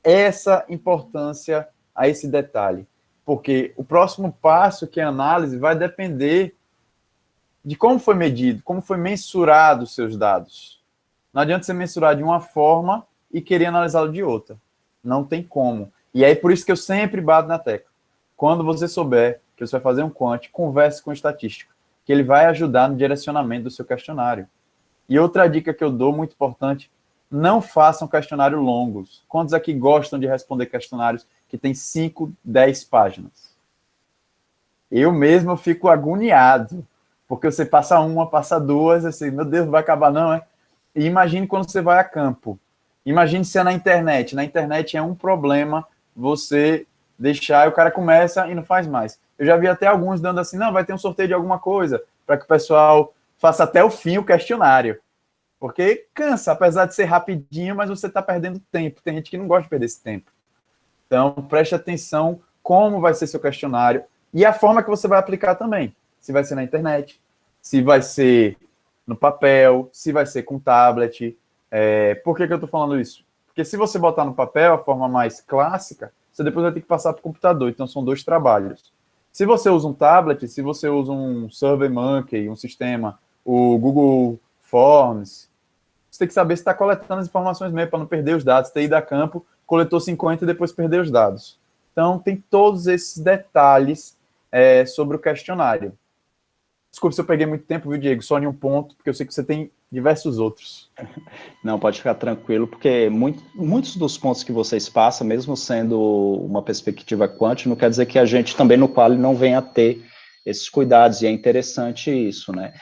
essa importância a esse detalhe? Porque o próximo passo, que é a análise, vai depender de como foi medido, como foi mensurado os seus dados. Não adianta você mensurar de uma forma e querer analisá-lo de outra. Não tem como. E aí, por isso que eu sempre bato na tecla. Quando você souber que você vai fazer um quant, converse com o estatístico, que ele vai ajudar no direcionamento do seu questionário. E outra dica que eu dou, muito importante, não façam questionários longos. Quantos aqui gostam de responder questionários que tem 5, 10 páginas? Eu mesmo fico agoniado, porque você passa uma, passa duas, assim, meu Deus, não vai acabar não, é? E imagine quando você vai a campo. Imagine se é na internet. Na internet é um problema você deixar e o cara começa e não faz mais. Eu já vi até alguns dando assim, não, vai ter um sorteio de alguma coisa, para que o pessoal faça até o fim o questionário. Porque cansa, apesar de ser rapidinho, mas você está perdendo tempo. Tem gente que não gosta de perder esse tempo. Então, preste atenção como vai ser seu questionário e a forma que você vai aplicar também. Se vai ser na internet, se vai ser no papel, se vai ser com tablet. Por que eu estou falando isso? Porque se você botar no papel, a forma mais clássica, você depois vai ter que passar para o computador. Então, são 2 trabalhos. Se você usa um tablet, se você usa um SurveyMonkey, um sistema, o Google Forms, você tem que saber se está coletando as informações mesmo, para não perder os dados. Ter ido a campo, coletou 50 e depois perdeu os dados. Então, tem todos esses detalhes sobre o questionário. Desculpe se eu peguei muito tempo, viu, Diego? Só em um ponto, porque eu sei que você tem diversos outros.
Não, pode ficar tranquilo, porque muitos dos pontos que vocês passam, mesmo sendo uma perspectiva quântica, não quer dizer que a gente também no Quali não venha a ter esses cuidados, e é interessante isso, né?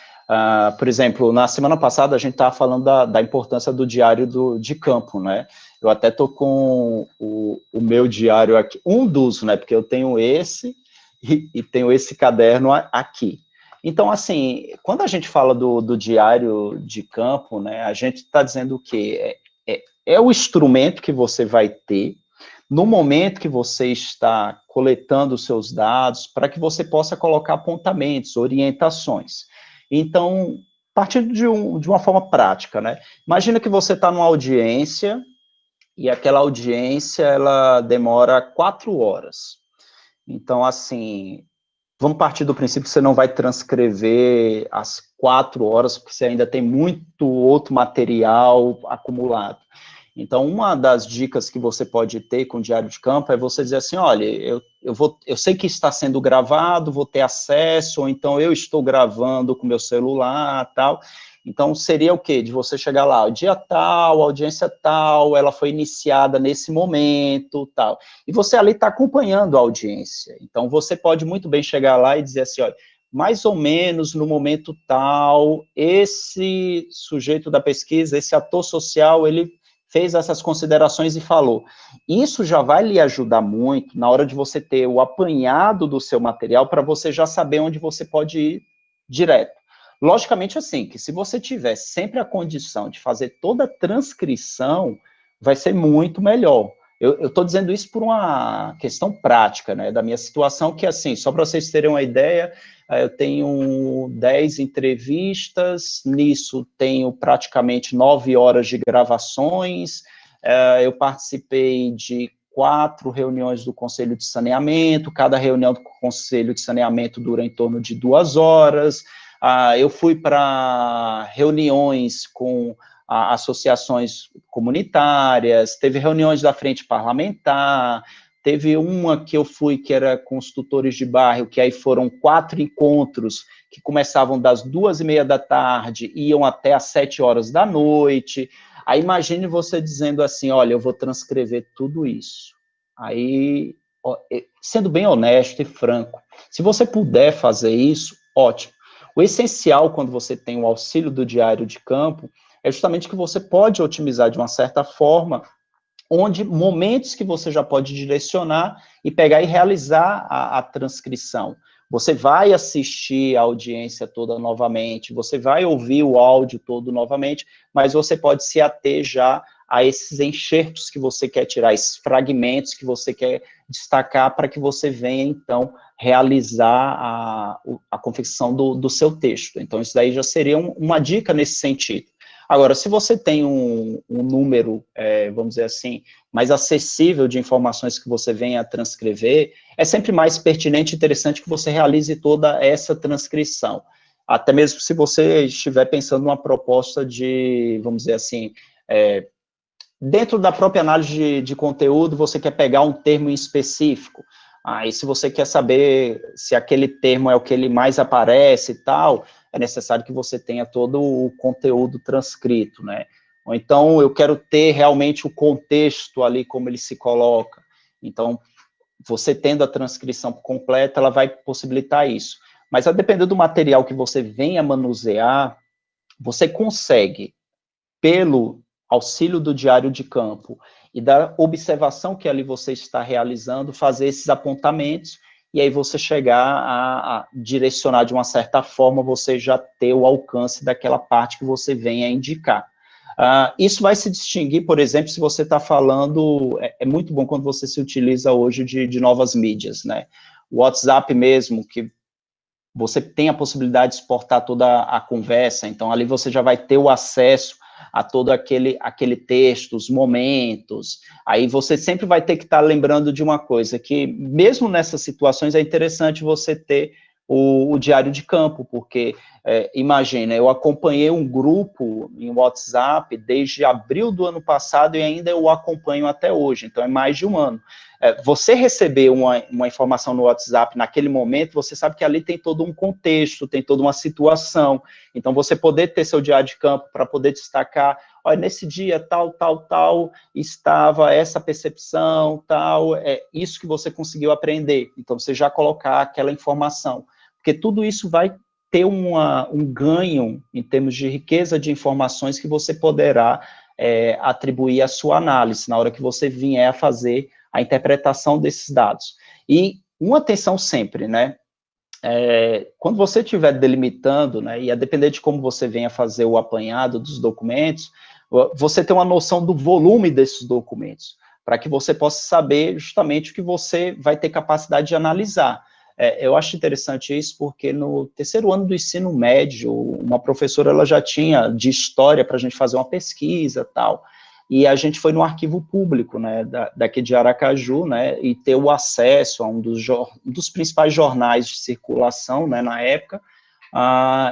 Por exemplo, na semana passada a gente estava falando da importância do diário de campo, né? Eu até estou com o meu diário aqui, um dos, né? Porque eu tenho esse e tenho esse caderno aqui. Então, assim, quando a gente fala do diário de campo, né, a gente está dizendo o quê? É o instrumento que você vai ter no momento que você está coletando os seus dados, para que você possa colocar apontamentos, orientações. Então, partindo de uma forma prática, né? Imagina que você está numa audiência, e aquela audiência, ela demora 4 horas. Então, assim, vamos partir do princípio que você não vai transcrever as 4 horas, porque você ainda tem muito outro material acumulado. Então, uma das dicas que você pode ter com o diário de campo é você dizer assim, olha, eu sei que está sendo gravado, vou ter acesso, ou então eu estou gravando com meu celular, tal. Então, seria o quê? De você chegar lá, o dia tal, a audiência tal, ela foi iniciada nesse momento, tal. E você ali está acompanhando a audiência. Então, você pode muito bem chegar lá e dizer assim, olha, mais ou menos no momento tal, esse sujeito da pesquisa, esse ator social, ele fez essas considerações e falou. Isso já vai lhe ajudar muito na hora de você ter o apanhado do seu material para você já saber onde você pode ir direto. Logicamente, assim, que se você tiver sempre a condição de fazer toda a transcrição, vai ser muito melhor. Eu estou dizendo isso por uma questão prática, né, da minha situação, que, assim, só para vocês terem uma ideia, eu tenho 10 entrevistas, nisso tenho praticamente 9 horas de gravações, eu participei de 4 reuniões do Conselho de Saneamento, cada reunião do Conselho de Saneamento dura em torno de 2 horas, eu fui para reuniões com associações comunitárias, teve reuniões da frente parlamentar, teve uma que eu fui que era com os tutores de bairro, que aí foram 4 encontros que começavam das 2h30 da tarde, iam até às 7 horas da noite. Aí imagine você dizendo assim, olha, eu vou transcrever tudo isso. Aí, sendo bem honesto e franco, se você puder fazer isso, ótimo. O essencial, quando você tem o auxílio do diário de campo, é justamente que você pode otimizar de uma certa forma, onde momentos que você já pode direcionar e pegar e realizar a transcrição. Você vai assistir a audiência toda novamente, você vai ouvir o áudio todo novamente, mas você pode se ater já a esses enxertos que você quer tirar, esses fragmentos que você quer destacar para que você venha, então, realizar a confecção do seu texto. Então, isso daí já seria uma dica nesse sentido. Agora, se você tem um número, vamos dizer assim, mais acessível de informações que você venha a transcrever, é sempre mais pertinente e interessante que você realize toda essa transcrição. Até mesmo se você estiver pensando numa proposta de, vamos dizer assim, dentro da própria análise de conteúdo, você quer pegar um termo em específico. Aí, se você quer saber se aquele termo é o que ele mais aparece e tal, é necessário que você tenha todo o conteúdo transcrito, né? Ou então, eu quero ter realmente o contexto ali, como ele se coloca. Então, você tendo a transcrição completa, ela vai possibilitar isso. Mas, a depender do material que você venha manusear, você consegue, pelo auxílio do diário de campo e da observação que ali você está realizando, fazer esses apontamentos, e aí você chegar a direcionar de uma certa forma, você já ter o alcance daquela parte que você vem a indicar. Isso vai se distinguir, por exemplo, se você está falando, é muito bom quando você se utiliza hoje de novas mídias, né? O WhatsApp mesmo, que você tem a possibilidade de exportar toda a conversa, então ali você já vai ter o acesso a todo aquele texto, os momentos, aí você sempre vai ter que estar lembrando de uma coisa, que mesmo nessas situações é interessante você ter o diário de campo, porque, imagina, eu acompanhei um grupo em WhatsApp desde abril do ano passado e ainda eu o acompanho até hoje, então é mais de um ano. Você receber uma informação no WhatsApp naquele momento, você sabe que ali tem todo um contexto, tem toda uma situação, então você poder ter seu diário de campo para poder destacar, olha, nesse dia tal, estava essa percepção, tal, isso que você conseguiu aprender, então você já colocar aquela informação, porque tudo isso vai ter um ganho em termos de riqueza de informações que você poderá atribuir à sua análise, na hora que você vier a fazer a interpretação desses dados. E uma atenção sempre, né? Quando você estiver delimitando, né, e a depender de como você venha fazer o apanhado dos documentos, você tem uma noção do volume desses documentos, para que você possa saber justamente o que você vai ter capacidade de analisar. Eu acho interessante isso, porque no terceiro ano do ensino médio, uma professora, ela já tinha de história para a gente fazer uma pesquisa, tal, e a gente foi no arquivo público, né, daqui de Aracaju, né, e ter o acesso a um dos principais jornais de circulação, né, na época,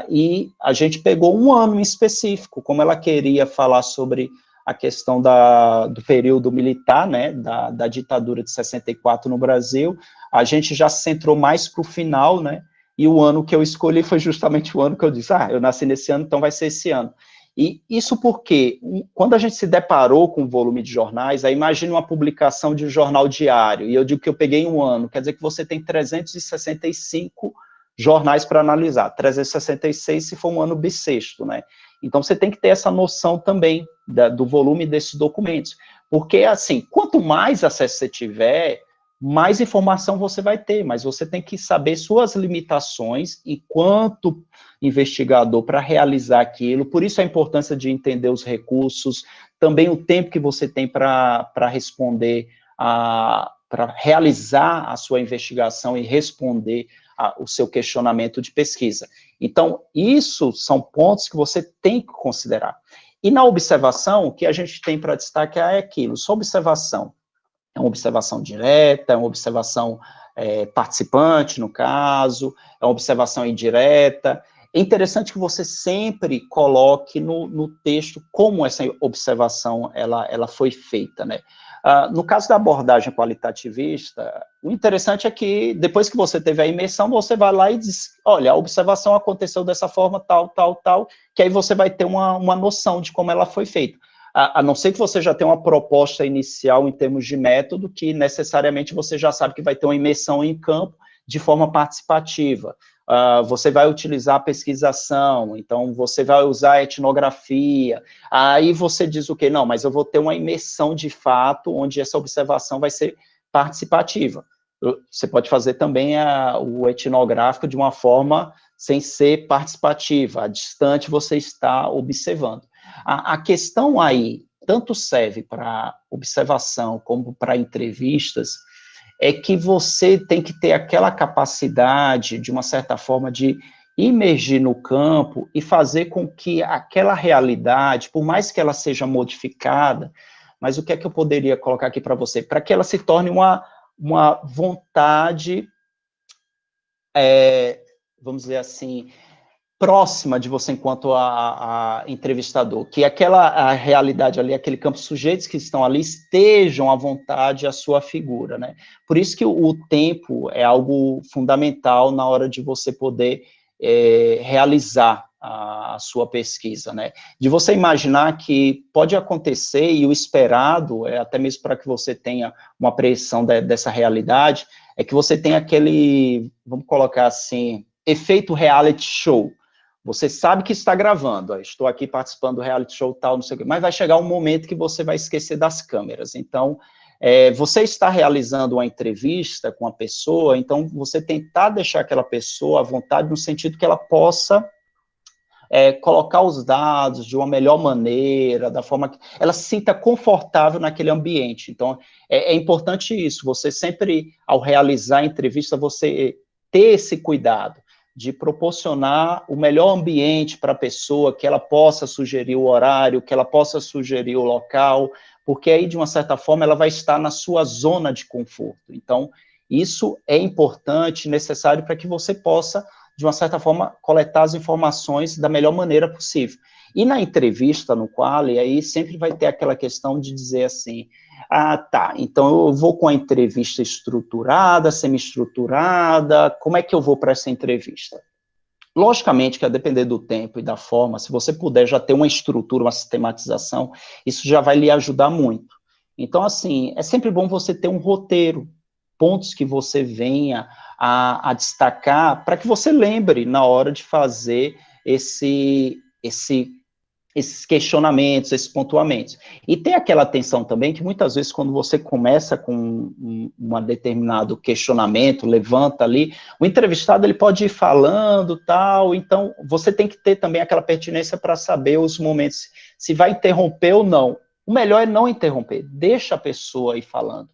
e a gente pegou um ano em específico, como ela queria falar sobre a questão do período militar, né, da ditadura de 64 no Brasil, a gente já se centrou mais para o final, né, e o ano que eu escolhi foi justamente o ano que eu disse, eu nasci nesse ano, então vai ser esse ano. E isso porque, quando a gente se deparou com o volume de jornais, aí imagine uma publicação de um jornal diário, e eu digo que eu peguei um ano, quer dizer que você tem 365 jornais para analisar, 366 se for um ano bissexto, né? Então, você tem que ter essa noção também do volume desses documentos, porque, assim, quanto mais acesso você tiver, mais informação você vai ter, mas você tem que saber suas limitações enquanto investigador para realizar aquilo, por isso a importância de entender os recursos, também o tempo que você tem para responder, para realizar a sua investigação e responder o seu questionamento de pesquisa. Então, isso são pontos que você tem que considerar. E na observação, o que a gente tem para destacar é aquilo, sua observação é uma observação direta, é uma observação participante, no caso, é uma observação indireta. É interessante que você sempre coloque no texto como essa observação ela foi feita, né? No caso da abordagem qualitativista, o interessante é que, depois que você teve a imersão, você vai lá e diz, olha, a observação aconteceu dessa forma, tal, que aí você vai ter uma noção de como ela foi feita. A não ser que você já tenha uma proposta inicial em termos de método, que necessariamente você já sabe que vai ter uma imersão em campo de forma participativa. Você vai utilizar a pesquisação, então você vai usar a etnografia, aí você diz o quê? Não, mas eu vou ter uma imersão de fato, onde essa observação vai ser participativa. Você pode fazer também o etnográfico de uma forma sem ser participativa, distante você está observando. A questão aí, tanto serve para observação como para entrevistas, é que você tem que ter aquela capacidade, de uma certa forma, de imergir no campo e fazer com que aquela realidade, por mais que ela seja modificada, mas o que é que eu poderia colocar aqui para você? Para que ela se torne uma vontade, vamos dizer assim, próxima de você enquanto a entrevistador, que a realidade ali, aquele campo de sujeitos que estão ali, estejam à vontade a sua figura, né? Por isso que o tempo é algo fundamental na hora de você poder realizar a sua pesquisa, né? De você imaginar que pode acontecer, e o esperado, até mesmo para que você tenha uma apreensão dessa realidade, é que você tenha aquele, vamos colocar assim, efeito reality show. Você sabe que está gravando, ó, estou aqui participando do reality show tal, não sei o quê, mas vai chegar um momento que você vai esquecer das câmeras. Então, você está realizando uma entrevista com a pessoa, então você tentar deixar aquela pessoa à vontade, no sentido que ela possa colocar os dados de uma melhor maneira, da forma que ela se sinta confortável naquele ambiente. Então, é importante isso, você sempre, ao realizar a entrevista, você ter esse cuidado de proporcionar o melhor ambiente para a pessoa, que ela possa sugerir o horário, que ela possa sugerir o local, porque aí, de uma certa forma, ela vai estar na sua zona de conforto. Então, isso é importante, necessário para que você possa, de uma certa forma, coletar as informações da melhor maneira possível. E na entrevista, no Quali, aí sempre vai ter aquela questão de dizer assim, tá, então eu vou com a entrevista estruturada, semi-estruturada, como é que eu vou para essa entrevista? Logicamente que, a depender do tempo e da forma, se você puder já ter uma estrutura, uma sistematização, isso já vai lhe ajudar muito. Então, assim, é sempre bom você ter um roteiro, pontos que você venha a destacar, para que você lembre na hora de fazer esses questionamentos, esses pontuamentos. E tem aquela atenção também que muitas vezes quando você começa com um determinado questionamento, levanta ali, o entrevistado ele pode ir falando, tal, então você tem que ter também aquela pertinência para saber os momentos, se vai interromper ou não. O melhor é não interromper, deixa a pessoa ir falando.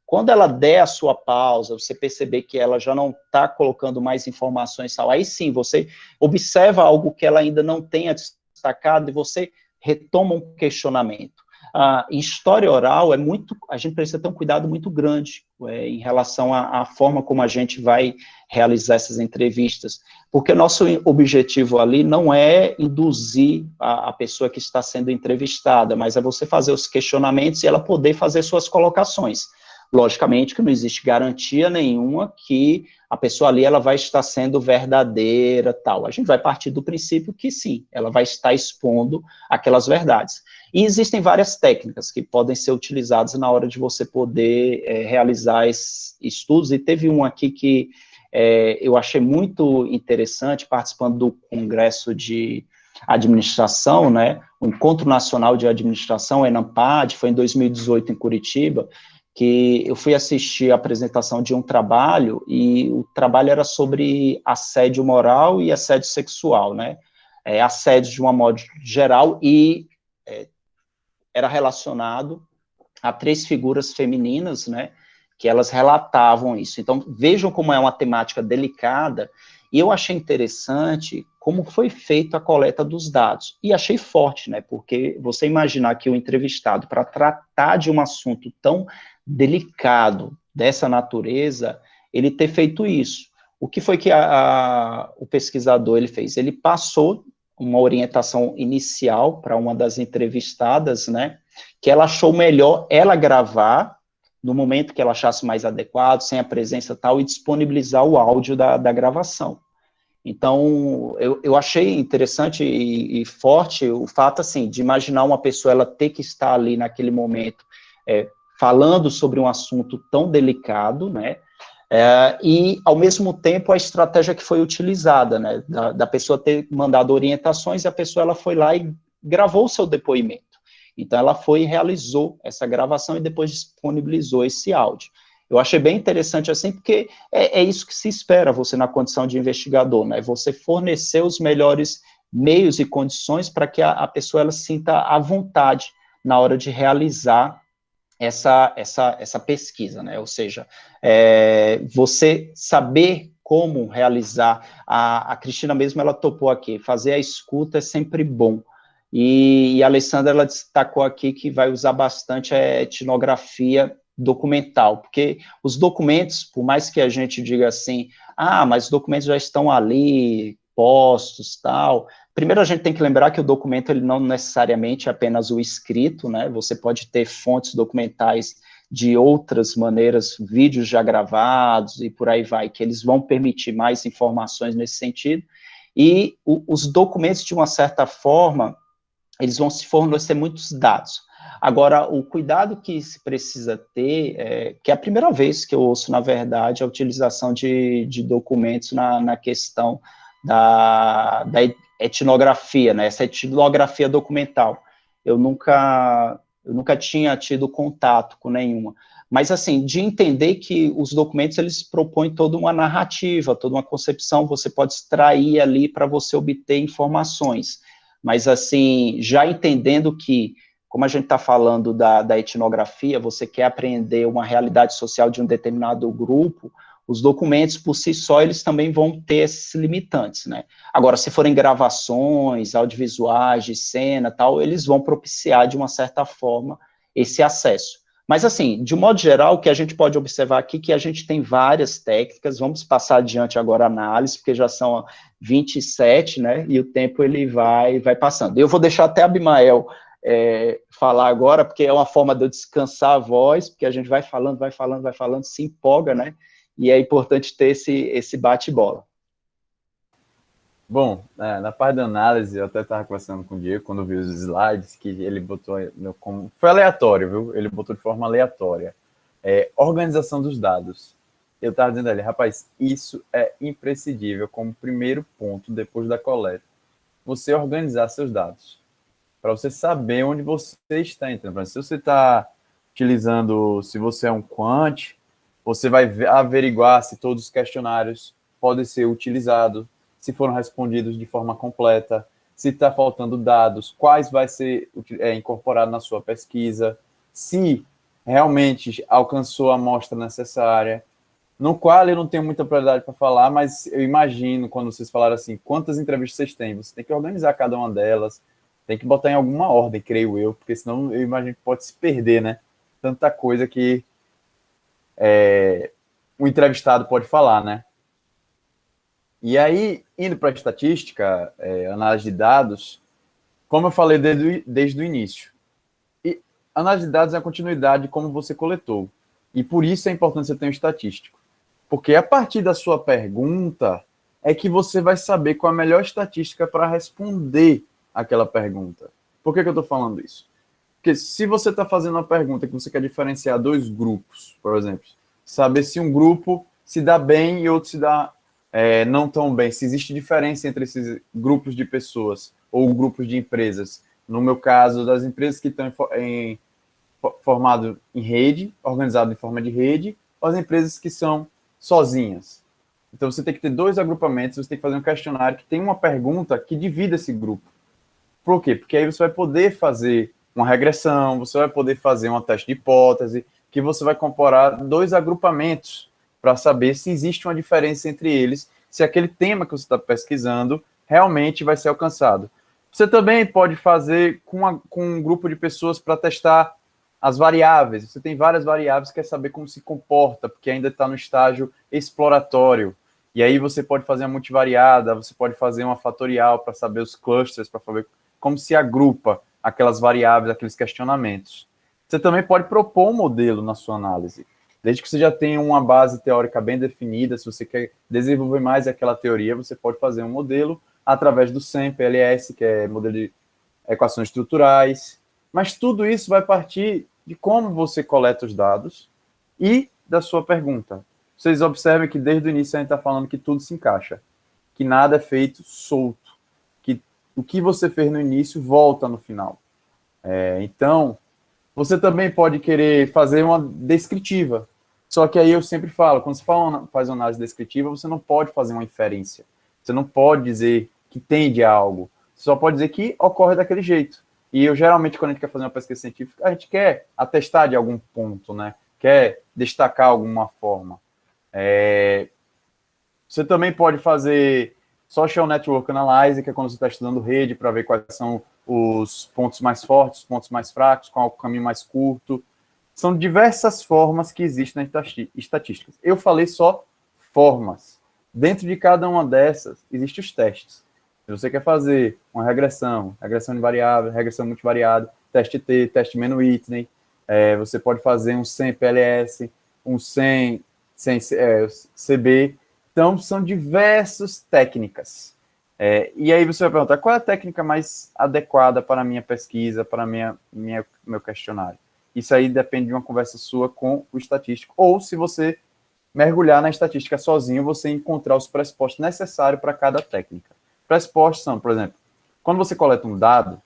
Quando ela der a sua pausa, você perceber que ela já não está colocando mais informações, tal, aí sim, você observa algo que ela ainda não tenha destacado e você retoma um questionamento. Em história oral, a gente precisa ter um cuidado muito grande em relação à forma como a gente vai realizar essas entrevistas, porque o nosso objetivo ali não é induzir a pessoa que está sendo entrevistada, mas é você fazer os questionamentos e ela poder fazer suas colocações. Logicamente que não existe garantia nenhuma que a pessoa ali ela vai estar sendo verdadeira, tal. A gente vai partir do princípio que sim, ela vai estar expondo aquelas verdades. E existem várias técnicas que podem ser utilizadas na hora de você poder realizar esses estudos, e teve um aqui que eu achei muito interessante, participando do Congresso de Administração, né, o Encontro Nacional de Administração, ENAMPAD, foi em 2018 em Curitiba, que eu fui assistir a apresentação de um trabalho, e o trabalho era sobre assédio moral e assédio sexual, né? Assédio de uma modo geral, e era relacionado a 3 figuras femininas, né? Que elas relatavam isso. Então, vejam como é uma temática delicada, e eu achei interessante como foi feita a coleta dos dados. E achei forte, né? Porque você imaginar que o entrevistado, para tratar de um assunto tão delicado, dessa natureza, ele ter feito isso. O que foi que o pesquisador ele fez? Ele passou uma orientação inicial para uma das entrevistadas, né, que ela achou melhor ela gravar no momento que ela achasse mais adequado, sem a presença tal, e disponibilizar o áudio da gravação. Então, eu achei interessante e forte o fato, assim, de imaginar uma pessoa, ela ter que estar ali naquele momento, falando sobre um assunto tão delicado, né, e, ao mesmo tempo, a estratégia que foi utilizada, né, da pessoa ter mandado orientações, e a pessoa ela foi lá e gravou o seu depoimento. Então, ela foi e realizou essa gravação e depois disponibilizou esse áudio. Eu achei bem interessante assim, porque é isso que se espera, você na condição de investigador, né, você fornecer os melhores meios e condições para que a pessoa ela se sinta à vontade na hora de realizar essa pesquisa, né, ou seja, você saber como realizar, a Cristina mesmo, ela topou aqui, fazer a escuta é sempre bom, e a Alessandra, ela destacou aqui que vai usar bastante a etnografia documental, porque os documentos, por mais que a gente diga assim, mas os documentos já estão ali, postos, tal. Primeiro a gente tem que lembrar que o documento, ele não necessariamente é apenas o escrito, né, você pode ter fontes documentais de outras maneiras, vídeos já gravados e por aí vai, que eles vão permitir mais informações nesse sentido, e os documentos, de uma certa forma, eles vão se fornecer muitos dados. Agora, o cuidado que se precisa ter, que é a primeira vez que eu ouço, na verdade, a utilização de documentos na questão da etnografia, né? Essa etnografia documental. Eu nunca tinha tido contato com nenhuma. Mas, assim, de entender que os documentos, eles propõem toda uma narrativa, toda uma concepção, você pode extrair ali para você obter informações. Mas, assim, já entendendo que, como a gente está falando da etnografia, você quer aprender uma realidade social de um determinado grupo, os documentos, por si só, eles também vão ter esses limitantes, né? Agora, se forem gravações, audiovisuais, de cena, tal, eles vão propiciar, de uma certa forma, esse acesso. Mas, assim, de um modo geral, o que a gente pode observar aqui é que a gente tem várias técnicas, vamos passar adiante agora a análise, porque já são 27, né, e o tempo ele vai passando. Eu vou deixar até a Abimael falar agora, porque é uma forma de eu descansar a voz, porque a gente vai falando, se empolga, né, e é importante ter esse bate-bola.
Bom, na parte da análise, eu até estava conversando com o Diego quando eu vi os slides, que ele botou como... Foi aleatório, viu? Ele botou de forma aleatória. Organização dos dados. Eu estava dizendo ali, rapaz, isso é imprescindível como primeiro ponto depois da coleta. Você organizar seus dados. Para você saber onde você está entrando. Se você está utilizando, se você é um quant, você vai averiguar se todos os questionários podem ser utilizados, se foram respondidos de forma completa, se está faltando dados, quais vai ser incorporado na sua pesquisa, se realmente alcançou a amostra necessária, no qual eu não tenho muita propriedade para falar, mas eu imagino, quando vocês falaram assim, quantas entrevistas vocês têm, você tem que organizar cada uma delas, tem que botar em alguma ordem, creio eu, porque senão eu imagino que pode se perder, né? Tanta coisa que o entrevistado pode falar, né? E aí, indo para a estatística, análise de dados, como eu falei desde o início, e análise de dados é a continuidade de como você coletou. E por isso é importante você ter um estatístico. Porque a partir da sua pergunta é que você vai saber qual a melhor estatística para responder aquela pergunta. Por que eu estou falando isso? Porque se você está fazendo uma pergunta que você quer diferenciar dois grupos, por exemplo, saber se um grupo se dá bem e outro se dá não tão bem, se existe diferença entre esses grupos de pessoas ou grupos de empresas. No meu caso, das empresas que estão formado em rede, organizado em forma de rede, ou as empresas que são sozinhas. Então, você tem que ter dois agrupamentos, você tem que fazer um questionário que tem uma pergunta que divida esse grupo. Por quê? Porque aí você vai poder fazer uma regressão, você vai poder fazer uma teste de hipótese, que você vai comparar dois agrupamentos para saber se existe uma diferença entre eles, se aquele tema que você está pesquisando realmente vai ser alcançado. Você também pode fazer com um grupo de pessoas para testar as variáveis. Você tem várias variáveis, quer saber como se comporta, porque ainda está no estágio exploratório. E aí você pode fazer uma multivariada, você pode fazer uma fatorial para saber os clusters, para saber como se agrupa aquelas variáveis, aqueles questionamentos. Você também pode propor um modelo na sua análise. Desde que você já tenha uma base teórica bem definida, se você quer desenvolver mais aquela teoria, você pode fazer um modelo através do SEM-PLS, que é modelo de equações estruturais. Mas tudo isso vai partir de como você coleta os dados e da sua pergunta. Vocês observem que desde o início a gente está falando que tudo se encaixa, que nada é feito solto, que o que você fez no início volta no final. Então, você também pode querer fazer uma descritiva. Só que aí eu sempre falo, quando você faz uma análise descritiva, você não pode fazer uma inferência. Você não pode dizer que tende a algo. Você só pode dizer que ocorre daquele jeito. E eu, geralmente, quando a gente quer fazer uma pesquisa científica, a gente quer atestar de algum ponto, né? Quer destacar alguma forma. Você também pode fazer Social Network Analysis, que é quando você está estudando rede, para ver quais são os pontos mais fortes, os pontos mais fracos, qual é o caminho mais curto. São diversas formas que existem nas estatísticas. Eu falei só formas. Dentro de cada uma dessas, existem os testes. Se você quer fazer uma regressão de variável, regressão multivariada, teste T, teste Mann-Whitney, você pode fazer um SEM-PLS, um SEM-CB. Então, são diversas técnicas. E aí você vai perguntar, qual é a técnica mais adequada para a minha pesquisa, para meu questionário? Isso aí depende de uma conversa sua com o estatístico. Ou se você mergulhar na estatística sozinho, você encontrar os pressupostos necessários para cada técnica. Pressupostos são, por exemplo, quando você coleta um dado,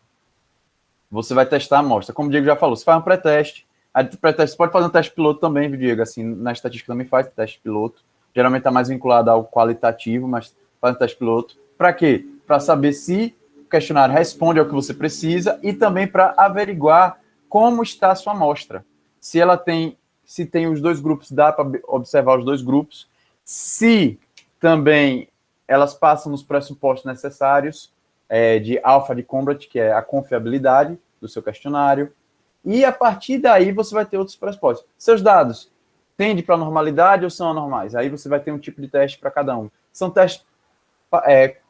você vai testar a amostra. Como o Diego já falou, você faz um pré-teste. Você pode fazer um teste piloto também, Diego, assim, na estatística também faz teste piloto. Geralmente está mais vinculado ao qualitativo, mas faz um teste piloto. Para quê? Para saber se o questionário responde ao que você precisa e também para averiguar como está a sua amostra. Se tem os dois grupos, dá para observar os dois grupos. Se também elas passam nos pressupostos necessários de alfa de Combat, que é a confiabilidade do seu questionário. E a partir daí você vai ter outros pressupostos. Seus dados tendem para a normalidade ou são anormais? Aí você vai ter um tipo de teste para cada um. São testes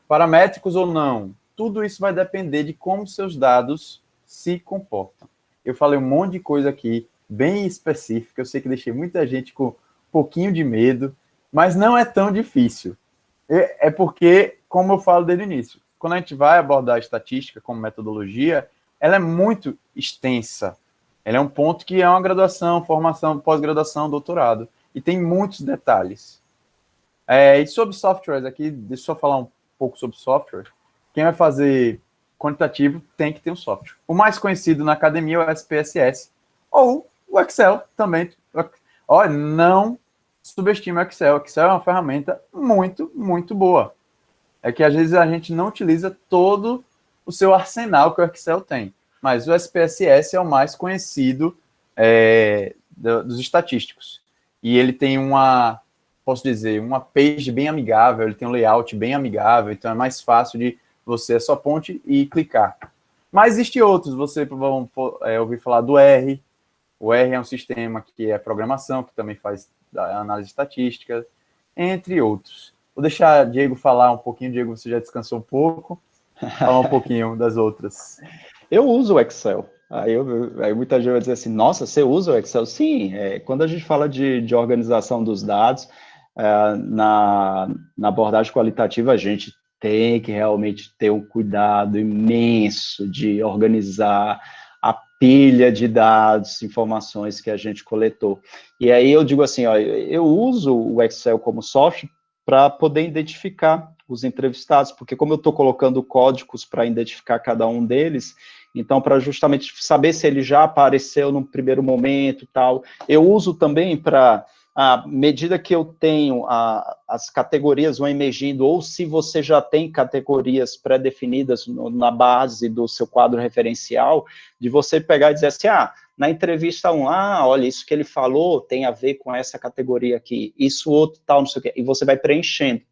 paramétricos ou não? Tudo isso vai depender de como seus dados se comportam. Eu falei um monte de coisa aqui, bem específica. Eu sei que deixei muita gente com um pouquinho de medo, mas não é tão difícil. É porque, como eu falo desde o início, quando a gente vai abordar a estatística como metodologia, ela é muito extensa. Ela é um ponto que é uma graduação, formação, pós-graduação, doutorado. E tem muitos detalhes. E sobre softwares aqui, deixa eu só falar um pouco sobre software. Quem vai fazer quantitativo tem que ter um software. O mais conhecido na academia é o SPSS. Ou o Excel também. Olha, não subestime o Excel. O Excel é uma ferramenta muito, muito boa. É que às vezes a gente não utiliza todo o seu arsenal que o Excel tem. Mas o SPSS é o mais conhecido dos estatísticos. E ele tem uma page bem amigável, ele tem um layout bem amigável, então é mais fácil de você, é só ponte e clicar. Mas existem outros, você vai ouvir falar do R. O R é um sistema que é programação, que também faz análise estatística, entre outros. Vou deixar o Diego falar um pouquinho. Diego, você já descansou um pouco. Falar um pouquinho das outras.
Eu uso o Excel. Aí muita gente vai dizer assim, nossa, você usa o Excel? Sim, quando a gente fala de organização dos dados, na abordagem qualitativa, a gente tem que realmente ter um cuidado imenso de organizar a pilha de dados, informações que a gente coletou. E aí eu digo assim, eu uso o Excel como software para poder identificar os entrevistados, porque como eu estou colocando códigos para identificar cada um deles, então, para justamente saber se ele já apareceu no primeiro momento e tal, eu uso também para, à medida que eu tenho as categorias vão emergindo, ou se você já tem categorias pré-definidas na base do seu quadro referencial, de você pegar e dizer assim, na entrevista 1, olha, isso que ele falou tem a ver com essa categoria aqui, isso outro tal, não sei o quê, e você vai preenchendo.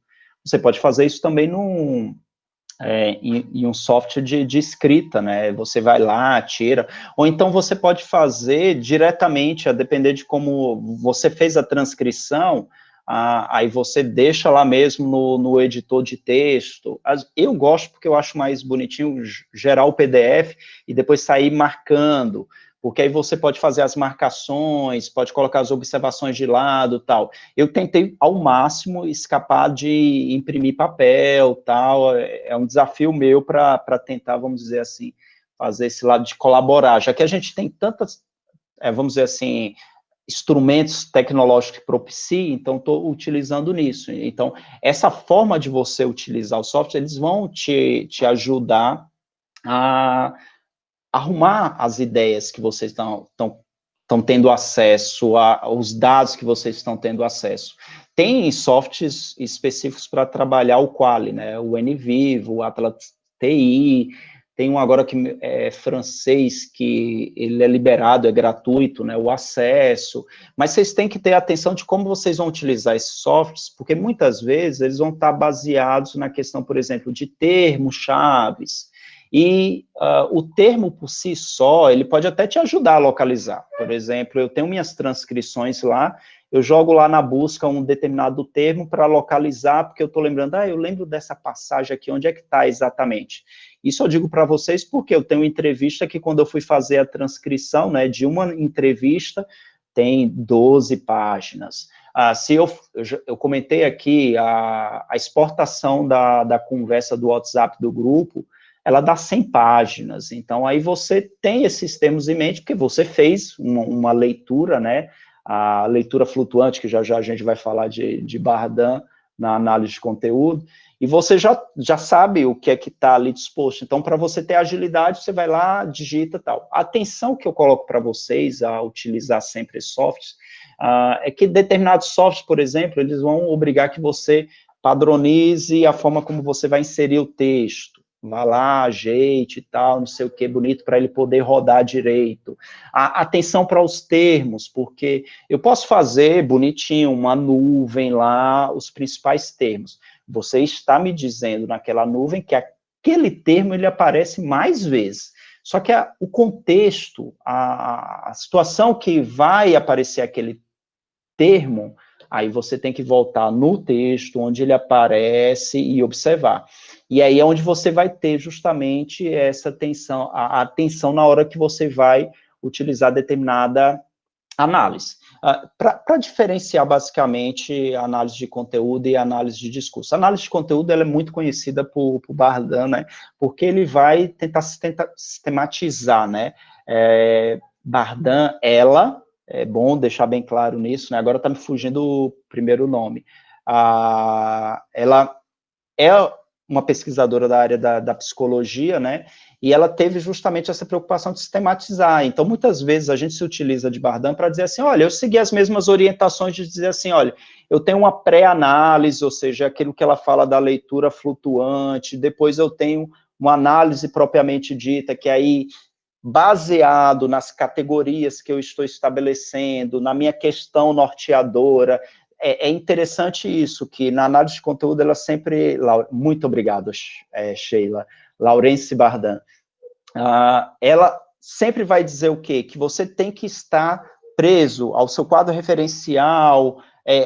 Você pode fazer isso também em um software de escrita, né? Você vai lá, tira, ou então você pode fazer diretamente, a depender de como você fez a transcrição, aí você deixa lá mesmo no editor de texto. Eu gosto porque eu acho mais bonitinho gerar o PDF e depois sair marcando, porque aí você pode fazer as marcações, pode colocar as observações de lado, tal. Eu tentei, ao máximo, escapar de imprimir papel, tal, é um desafio meu para tentar, vamos dizer assim, fazer esse lado de colaborar, já que a gente tem tantas, vamos dizer assim, instrumentos tecnológicos que propiciem, então estou utilizando nisso. Então, essa forma de você utilizar o software, eles vão te ajudar a arrumar as ideias que vocês estão tendo acesso, os dados que vocês estão tendo acesso. Tem softwares específicos para trabalhar o Quali, né? O NVivo, o Atlas TI, tem um agora que é francês, que ele é liberado, é gratuito, né? O acesso, mas vocês têm que ter atenção de como vocês vão utilizar esses softwares, porque muitas vezes eles vão estar baseados na questão, por exemplo, de termos-chaves. E o termo por si só, ele pode até te ajudar a localizar. Por exemplo, eu tenho minhas transcrições lá, eu jogo lá na busca um determinado termo para localizar, porque eu estou lembrando, eu lembro dessa passagem aqui, onde é que está exatamente? Isso eu digo para vocês porque eu tenho entrevista que quando eu fui fazer a transcrição, né, de uma entrevista, tem 12 páginas. Se eu comentei aqui, a exportação da conversa do WhatsApp do grupo, ela dá 100 páginas, então aí você tem esses termos em mente, porque você fez uma leitura, né, a leitura flutuante, que já já a gente vai falar de Bardhan na análise de conteúdo, e você já sabe o que é que está ali disposto. Então, para você ter agilidade, você vai lá, digita tal. A atenção que eu coloco para vocês a utilizar sempre softwares, é que determinados softwares, por exemplo, eles vão obrigar que você padronize a forma como você vai inserir o texto. Vá lá, ajeite e tal, não sei o que, bonito, para ele poder rodar direito. Atenção para os termos, porque eu posso fazer bonitinho, uma nuvem lá, os principais termos. Você está me dizendo naquela nuvem que aquele termo ele aparece mais vezes. Só que o contexto, a situação que vai aparecer aquele termo, aí você tem que voltar no texto, onde ele aparece e observar. E aí é onde você vai ter justamente essa atenção, a atenção na hora que você vai utilizar determinada análise. Para diferenciar, basicamente, a análise de conteúdo e a análise de discurso. A análise de conteúdo ela é muito conhecida por Bardhan, né, porque ele vai tentar sistematizar, né, Bardhan, ela, é bom deixar bem claro nisso, né, agora está me fugindo o primeiro nome. Ela é uma pesquisadora da área da psicologia, né, e ela teve justamente essa preocupação de sistematizar. Então, muitas vezes, a gente se utiliza de Bardhan para dizer assim, olha, eu segui as mesmas orientações de dizer assim, olha, eu tenho uma pré-análise, ou seja, aquilo que ela fala da leitura flutuante, depois eu tenho uma análise propriamente dita, que aí, baseado nas categorias que eu estou estabelecendo, na minha questão norteadora. É interessante isso, que na análise de conteúdo ela sempre... Muito obrigado, Sheila. Laurence Bardhan. Ela sempre vai dizer o quê? Que você tem que estar preso ao seu quadro referencial,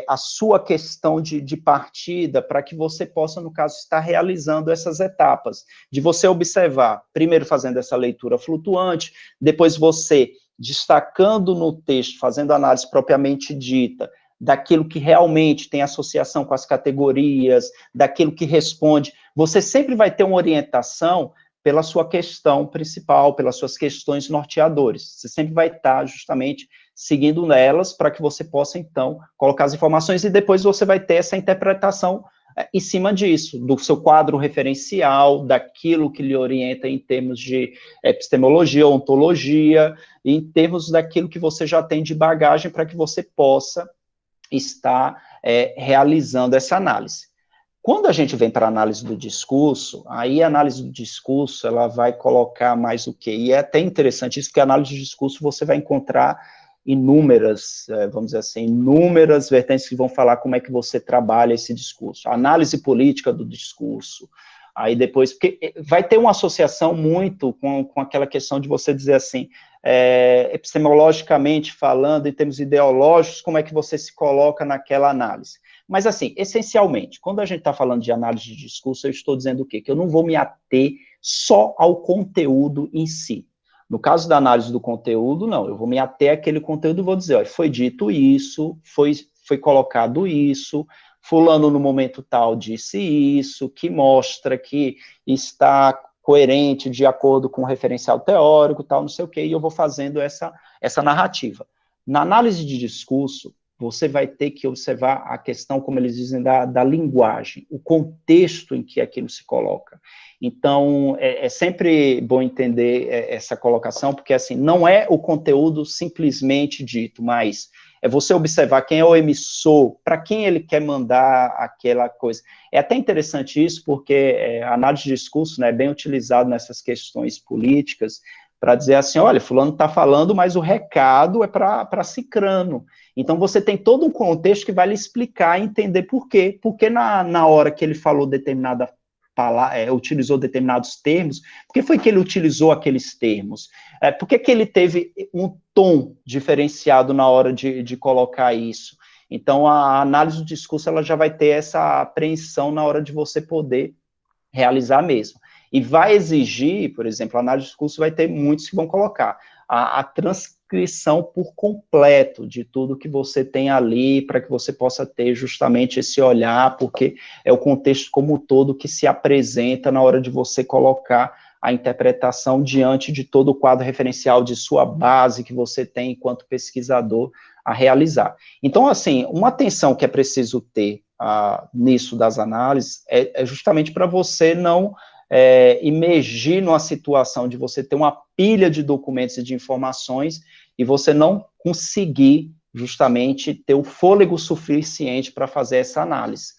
a sua questão de partida, para que você possa, no caso, estar realizando essas etapas, de você observar, primeiro fazendo essa leitura flutuante, depois você destacando no texto, fazendo a análise propriamente dita, daquilo que realmente tem associação com as categorias, daquilo que responde. Você sempre vai ter uma orientação pela sua questão principal, pelas suas questões norteadoras. Você sempre vai estar justamente seguindo nelas para que você possa, então, colocar as informações e depois você vai ter essa interpretação em cima disso, do seu quadro referencial, daquilo que lhe orienta em termos de epistemologia, ontologia, e em termos daquilo que você já tem de bagagem para que você possa estar realizando essa análise. Quando a gente vem para a análise do discurso, aí a análise do discurso, ela vai colocar mais o quê? E é até interessante isso, porque a análise do discurso você vai encontrar inúmeras, vamos dizer assim, inúmeras vertentes que vão falar como é que você trabalha esse discurso. A análise política do discurso, aí depois, porque vai ter uma associação muito com aquela questão de você dizer assim, epistemologicamente falando, em termos ideológicos, como é que você se coloca naquela análise. Mas, assim, essencialmente, quando a gente está falando de análise de discurso, eu estou dizendo o quê? Que eu não vou me ater só ao conteúdo em si. No caso da análise do conteúdo, não, eu vou me ater àquele conteúdo e vou dizer, olha, foi dito isso, foi colocado isso, fulano no momento tal disse isso, que mostra que está coerente, de acordo com o referencial teórico, tal, não sei o quê, e eu vou fazendo essa narrativa. Na análise de discurso, você vai ter que observar a questão, como eles dizem, da linguagem, o contexto em que aquilo se coloca. Então, é sempre bom entender essa colocação, porque, assim, não é o conteúdo simplesmente dito, mas é você observar quem é o emissor, para quem ele quer mandar aquela coisa. É até interessante isso, porque a análise de discurso, né, é bem utilizado nessas questões políticas, para dizer assim, olha, fulano está falando, mas o recado é para cicrano. Então, você tem todo um contexto que vai lhe explicar e entender por quê. Porque na hora que ele falou determinada palavra, utilizou determinados termos, por que foi que ele utilizou aqueles termos? Por que ele teve um tom diferenciado na hora de colocar isso? Então, a análise do discurso, ela já vai ter essa apreensão na hora de você poder realizar mesmo. E vai exigir, por exemplo, a análise de discurso vai ter muitos que vão colocar a transcrição por completo de tudo que você tem ali, para que você possa ter justamente esse olhar, porque é o contexto como um todo que se apresenta na hora de você colocar a interpretação diante de todo o quadro referencial de sua base que você tem enquanto pesquisador a realizar. Então, assim, uma atenção que é preciso ter nisso das análises é justamente para você não imergir numa situação de você ter uma pilha de documentos e de informações e você não conseguir justamente ter o fôlego suficiente para fazer essa análise.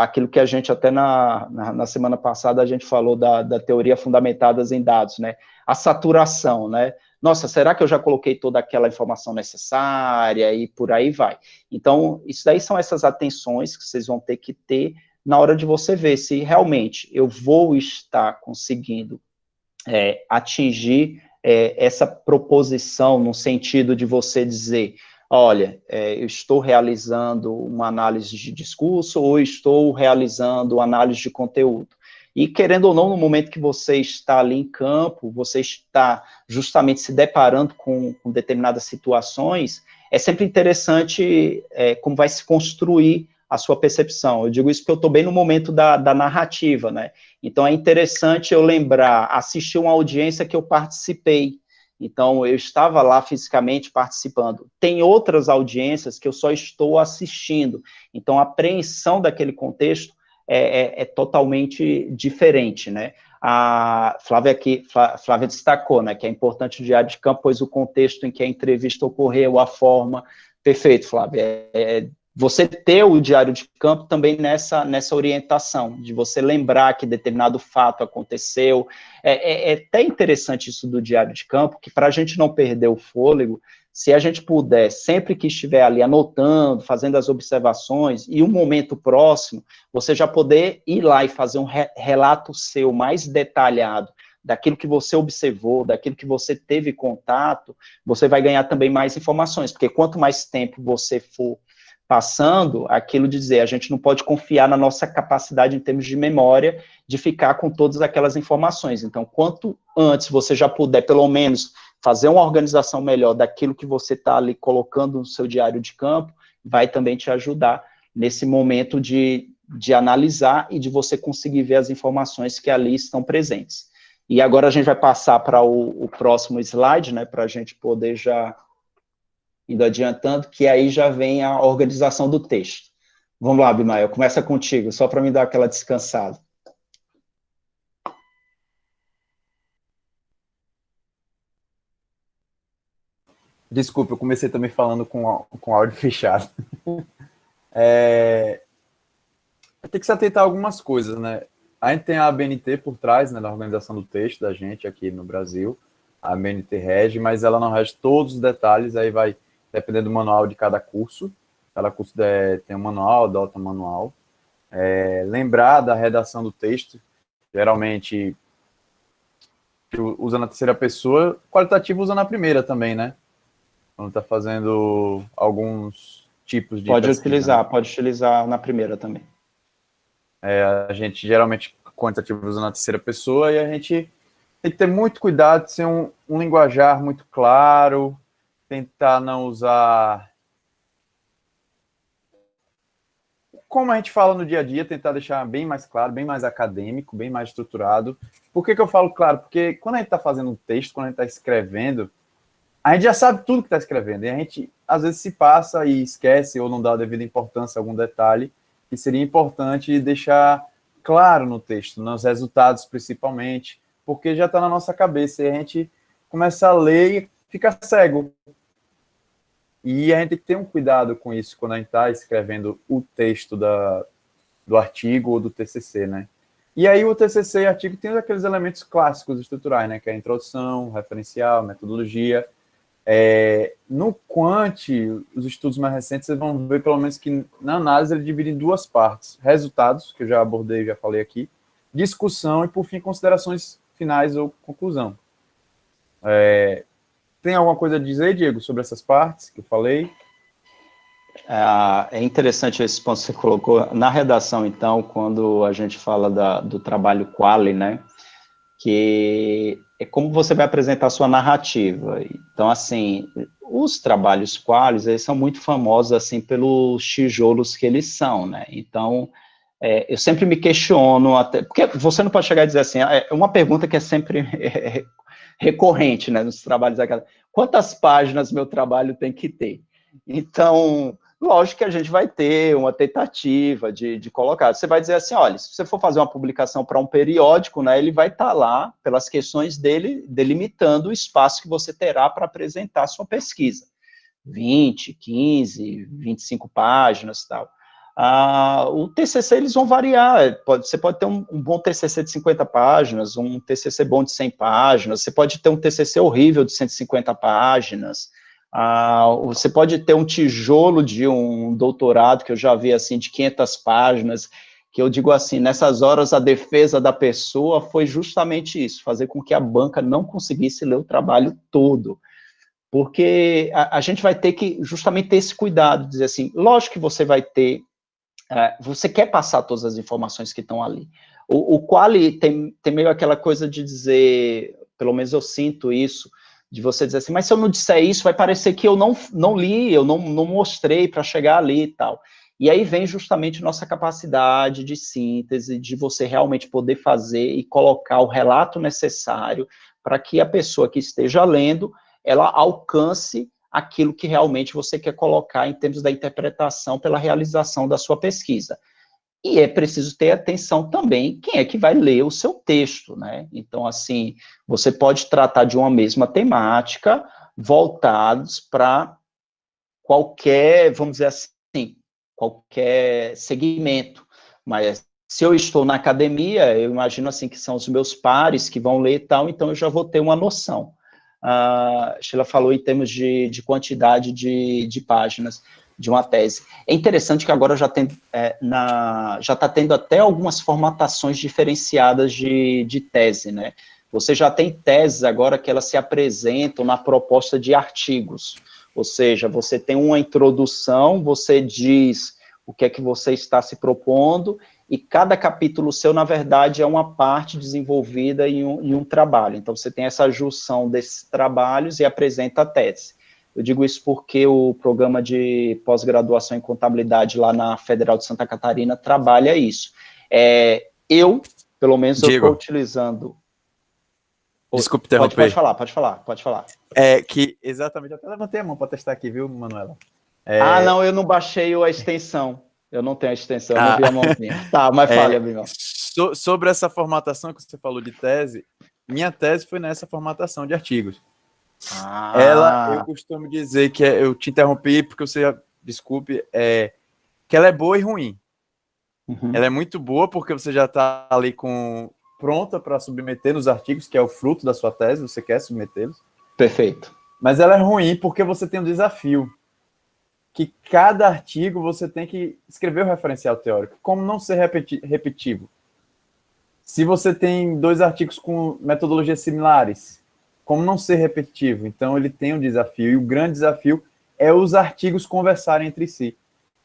Aquilo que a gente até na semana passada a gente falou da teoria fundamentadas em dados, né? A saturação, né? Nossa, será que eu já coloquei toda aquela informação necessária e por aí vai? Então, isso daí são essas atenções que vocês vão ter que ter na hora de você ver se realmente eu vou estar conseguindo atingir essa proposição no sentido de você dizer, olha, eu estou realizando uma análise de discurso ou estou realizando análise de conteúdo. E, querendo ou não, no momento que você está ali em campo, você está justamente se deparando com determinadas situações, é sempre interessante como vai se construir a sua percepção. Eu digo isso porque eu estou bem no momento da narrativa, né? Então, é interessante eu lembrar, assistir uma audiência que eu participei. Então, eu estava lá fisicamente participando. Tem outras audiências que eu só estou assistindo. Então, a apreensão daquele contexto é totalmente diferente, né? A Flávia destacou, né, que é importante o diário de campo, pois o contexto em que a entrevista ocorreu, a forma. Perfeito, Flávia. Você ter o diário de campo também nessa orientação, de você lembrar que determinado fato aconteceu. É até interessante isso do diário de campo, que para a gente não perder o fôlego, se a gente puder, sempre que estiver ali anotando, fazendo as observações, e um momento próximo, você já poder ir lá e fazer um relato seu mais detalhado, daquilo que você observou, daquilo que você teve contato, você vai ganhar também mais informações, porque quanto mais tempo você for passando, aquilo de dizer, a gente não pode confiar na nossa capacidade em termos de memória, de ficar com todas aquelas informações. Então, quanto antes você já puder, pelo menos, fazer uma organização melhor daquilo que você está ali colocando no seu diário de campo, vai também te ajudar nesse momento de analisar e de você conseguir ver as informações que ali estão presentes. E agora a gente vai passar para o próximo slide, né, para a gente poder já indo adiantando, que aí já vem a organização do texto. Vamos lá, Abimael, começa contigo, só para me dar aquela descansada.
Desculpa, eu comecei também falando com o áudio fechado. Tem que se atentar a algumas coisas, né? A gente tem a ABNT por trás, né, da organização do texto da gente aqui no Brasil. A ABNT rege, mas ela não rege todos os detalhes, aí vai dependendo do manual de cada curso. Cada curso tem um manual, adota um manual. Lembrar da redação do texto, geralmente usa na terceira pessoa, qualitativo usa na primeira também, né? Quando está fazendo alguns tipos de
pode
pesquisa,
utilizar na primeira também.
A gente geralmente quantitativo usa na terceira pessoa e a gente tem que ter muito cuidado de ser um linguajar muito claro, tentar não usar, como a gente fala no dia a dia, tentar deixar bem mais claro, bem mais acadêmico, bem mais estruturado. Por que eu falo claro? Porque quando a gente está fazendo um texto, quando a gente está escrevendo, a gente já sabe tudo que está escrevendo, e a gente, às vezes, se passa e esquece ou não dá a devida importância a algum detalhe que seria importante deixar claro no texto, nos resultados principalmente, porque já está na nossa cabeça, e a gente começa a ler e fica cego. E a gente tem que ter um cuidado com isso quando a gente está escrevendo o texto do artigo ou do TCC, né? E aí o TCC e artigo tem aqueles elementos clássicos estruturais, né? Que é a introdução, referencial, metodologia. No Quant, os estudos mais recentes, vocês vão ver pelo menos que na análise ele divide em duas partes. Resultados, que eu já abordei, já falei aqui, discussão e, por fim, considerações finais ou conclusão. Tem alguma coisa a dizer, Diego, sobre essas partes que eu falei?
É interessante esse ponto que você colocou. Na redação, então, quando a gente fala do trabalho quali, né, que é como você vai apresentar a sua narrativa. Então, assim, os trabalhos qualis, eles são muito famosos, assim, pelos tijolos que eles são, né? Então, eu sempre me questiono, até, porque você não pode chegar e dizer assim, é uma pergunta que é sempre recorrente, né, nos trabalhos acadêmicos. Quantas páginas meu trabalho tem que ter? Então, lógico que a gente vai ter uma tentativa de colocar. Você vai dizer assim, olha, se você for fazer uma publicação para um periódico, né, ele vai estar lá, pelas questões dele, delimitando o espaço que você terá para apresentar a sua pesquisa. 20, 15, 25 páginas e tal. O TCC, eles vão variar, você pode ter um bom TCC de 50 páginas, um TCC bom de 100 páginas, você pode ter um TCC horrível de 150 páginas, você pode ter um tijolo de um doutorado, que eu já vi, assim, de 500 páginas, que eu digo assim, nessas horas a defesa da pessoa foi justamente isso, fazer com que a banca não conseguisse ler o trabalho todo, porque a gente vai ter que justamente ter esse cuidado, dizer assim, lógico que você vai ter, você quer passar todas as informações que estão ali. O Quali tem meio aquela coisa de dizer, pelo menos eu sinto isso, de você dizer assim, mas se eu não disser isso, vai parecer que eu não li, eu não mostrei para chegar ali e tal. E aí vem justamente nossa capacidade de síntese, de você realmente poder fazer e colocar o relato necessário para que a pessoa que esteja lendo, ela alcance aquilo que realmente você quer colocar em termos da interpretação pela realização da sua pesquisa. E é preciso ter atenção também quem é que vai ler o seu texto, né? Então, assim, você pode tratar de uma mesma temática, voltados para qualquer, vamos dizer assim, qualquer segmento, mas se eu estou na academia, eu imagino assim que são os meus pares que vão ler e tal, então eu já vou ter uma noção. A Sheila falou em termos de quantidade de páginas de uma tese. É interessante que agora já está tendo até algumas formatações diferenciadas de tese, né? Você já tem teses agora que elas se apresentam na proposta de artigos, ou seja, você tem uma introdução, você diz o que é que você está se propondo, e cada capítulo seu, na verdade, é uma parte desenvolvida em um trabalho. Então, você tem essa junção desses trabalhos e apresenta a tese. Eu digo isso porque o programa de pós-graduação em contabilidade lá na Federal de Santa Catarina trabalha isso. Eu, pelo menos, eu estou utilizando...
Desculpe interromper.
Pode falar.
Que exatamente, eu até levantei a mão para testar aqui, viu, Manuela?
Não, eu não baixei a extensão. Eu não tenho a extensão, eu não vi a mãozinha. Tá, mas fale, Abimel.
Sobre essa formatação que você falou de tese, minha tese foi nessa formatação de artigos. Eu costumo dizer que eu te interrompi porque você, desculpe, que ela é boa e ruim. Uhum. Ela é muito boa porque você já está ali pronta para submeter nos artigos, que é o fruto da sua tese, você quer submetê-los.
Perfeito.
Mas ela é ruim porque você tem um desafio, que cada artigo você tem que escrever o referencial teórico. Como não ser repetitivo? Se você tem 2 artigos com metodologias similares, como não ser repetitivo? Então, ele tem um desafio, e o grande desafio é os artigos conversarem entre si,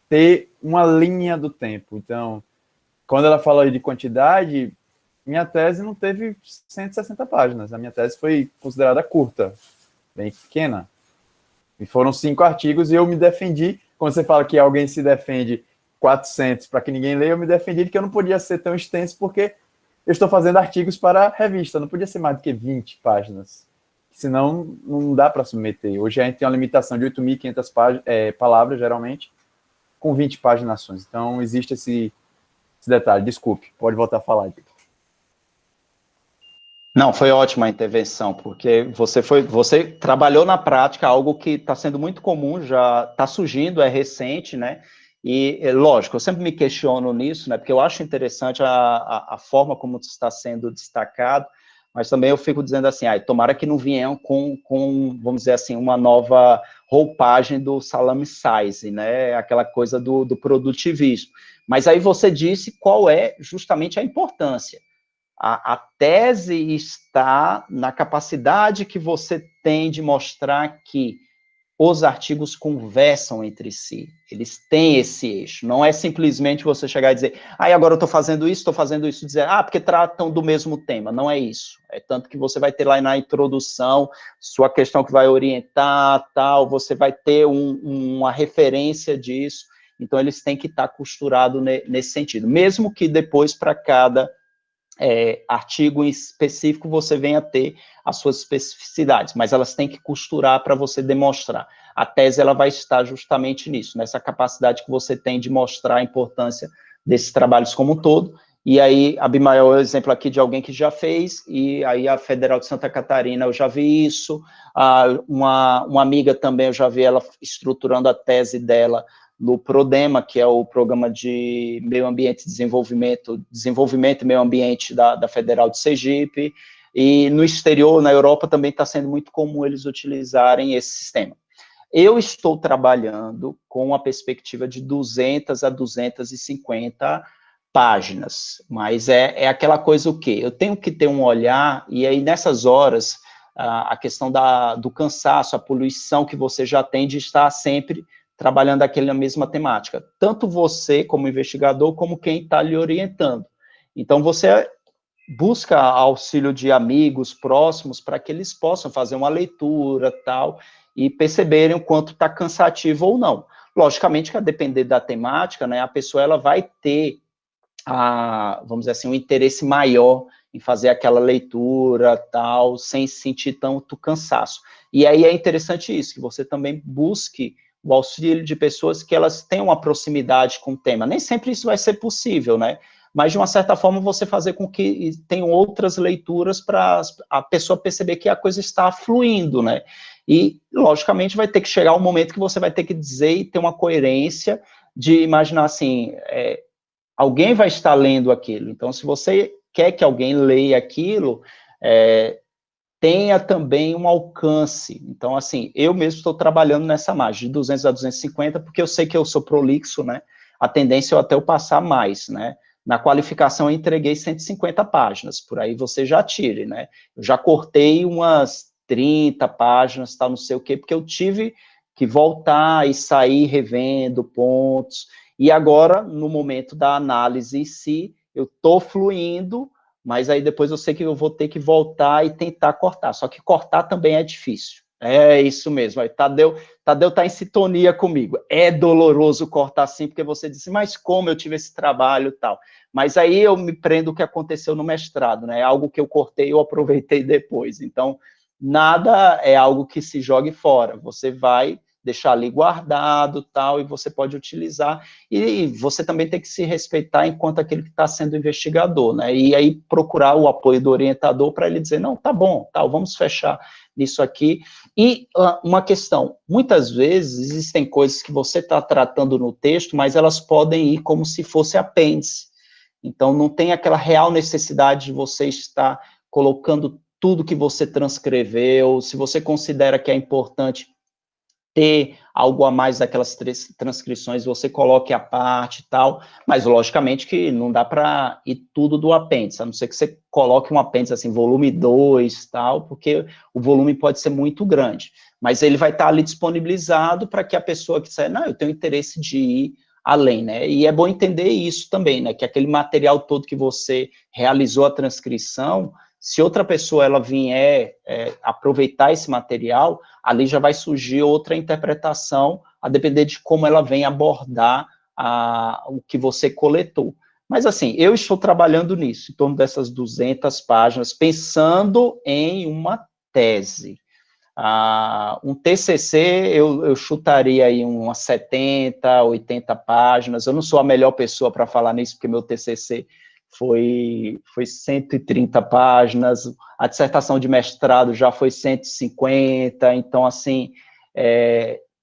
ter uma linha do tempo. Então, quando ela fala de quantidade, minha tese não teve 160 páginas, a minha tese foi considerada curta, bem pequena. E foram 5 artigos e eu me defendi. Quando você fala que alguém se defende 400 para que ninguém leia, eu me defendi de que eu não podia ser tão extenso porque eu estou fazendo artigos para a revista, não podia ser mais do que 20 páginas. Senão, não dá para submeter. Hoje a gente tem uma limitação de 8.500 palavras, geralmente, com 20 paginações. Então, existe esse detalhe. Desculpe, pode voltar a falar, Diego.
Não, foi ótima a intervenção, porque você trabalhou na prática algo que está sendo muito comum, já está surgindo, é recente, né? E, lógico, eu sempre me questiono nisso, né? Porque eu acho interessante a forma como está sendo destacado, mas também eu fico dizendo assim, tomara que não venham com, vamos dizer assim, uma nova roupagem do salame size, né? Aquela coisa do produtivismo. Mas aí você disse qual é justamente a importância. A tese está na capacidade que você tem de mostrar que os artigos conversam entre si, eles têm esse eixo, não é simplesmente você chegar e dizer, agora eu estou fazendo isso, dizer, porque tratam do mesmo tema, não é isso, é tanto que você vai ter lá na introdução, sua questão que vai orientar, tal, você vai ter uma referência disso, então eles têm que estar costurados nesse sentido, mesmo que depois para cada artigo em específico você venha a ter as suas especificidades, mas elas têm que costurar para você demonstrar. A tese, ela vai estar justamente nisso, nessa capacidade que você tem de mostrar a importância desses trabalhos como um todo, e aí, Abimael é o exemplo aqui de alguém que já fez, e aí a Federal de Santa Catarina, eu já vi isso, uma amiga também, eu já vi ela estruturando a tese dela no PRODEMA, que é o Programa de Meio Ambiente e Desenvolvimento e Meio Ambiente da Federal de Sergipe, e no exterior, na Europa, também está sendo muito comum eles utilizarem esse sistema. Eu estou trabalhando com a perspectiva de 200 a 250 páginas, mas é aquela coisa o quê? Eu tenho que ter um olhar, e aí nessas horas, a questão do cansaço, a poluição que você já tem de estar sempre trabalhando aquela mesma temática, tanto você como investigador, como quem está lhe orientando. Então, você busca auxílio de amigos próximos para que eles possam fazer uma leitura, tal, e perceberem o quanto está cansativo ou não. Logicamente que, a depender da temática, né, a pessoa ela vai ter, vamos dizer assim, um interesse maior em fazer aquela leitura, tal, sem sentir tanto cansaço. E aí é interessante isso, que você também busque o auxílio de pessoas que elas tenham uma proximidade com o tema. Nem sempre isso vai ser possível, né? Mas, de uma certa forma, você fazer com que tenham outras leituras para a pessoa perceber que a coisa está fluindo, né? E, logicamente, vai ter que chegar um momento que você vai ter que dizer e ter uma coerência de imaginar assim, alguém vai estar lendo aquilo. Então, se você quer que alguém leia aquilo, tenha também um alcance. Então, assim, eu mesmo estou trabalhando nessa margem, de 200 a 250, porque eu sei que eu sou prolixo, né? A tendência é até eu passar mais, né? Na qualificação eu entreguei 150 páginas, por aí você já tire, né? Eu já cortei umas 30 páginas, tal, não sei o quê, porque eu tive que voltar e sair revendo pontos, e agora, no momento da análise em si, eu estou fluindo, mas aí depois eu sei que eu vou ter que voltar e tentar cortar, só que cortar também é difícil. É isso mesmo, aí Tadeu tá em sintonia comigo. É doloroso cortar assim, porque você disse, mas como eu tive esse trabalho e tal. Mas aí eu me prendo o que aconteceu no mestrado, né? Algo que eu cortei, eu aproveitei depois. Então, nada é algo que se jogue fora. Você vai deixar ali guardado, tal, e você pode utilizar, e você também tem que se respeitar enquanto aquele que está sendo investigador, né, e aí procurar o apoio do orientador para ele dizer, não, tá bom, tal, vamos fechar nisso aqui. E uma questão, muitas vezes existem coisas que você está tratando no texto, mas elas podem ir como se fosse apêndice, então não tem aquela real necessidade de você estar colocando tudo que você transcreveu. Se você considera que é importante ter algo a mais daquelas transcrições, você coloque à parte e tal, mas logicamente que não dá para ir tudo do apêndice, a não ser que você coloque um apêndice assim, volume 2 tal, porque o volume pode ser muito grande, mas ele vai estar ali disponibilizado para que a pessoa que disser, não, eu tenho interesse de ir além, né, e é bom entender isso também, né, que aquele material todo que você realizou a transcrição, se outra pessoa ela vier aproveitar esse material, ali já vai surgir outra interpretação, a depender de como ela vem abordar o que você coletou. Mas, assim, eu estou trabalhando nisso, em torno dessas 200 páginas, pensando em uma tese. Um TCC, eu chutaria aí umas 70, 80 páginas, eu não sou a melhor pessoa para falar nisso, porque meu TCC foi 130 páginas, a dissertação de mestrado já foi 150, então, assim,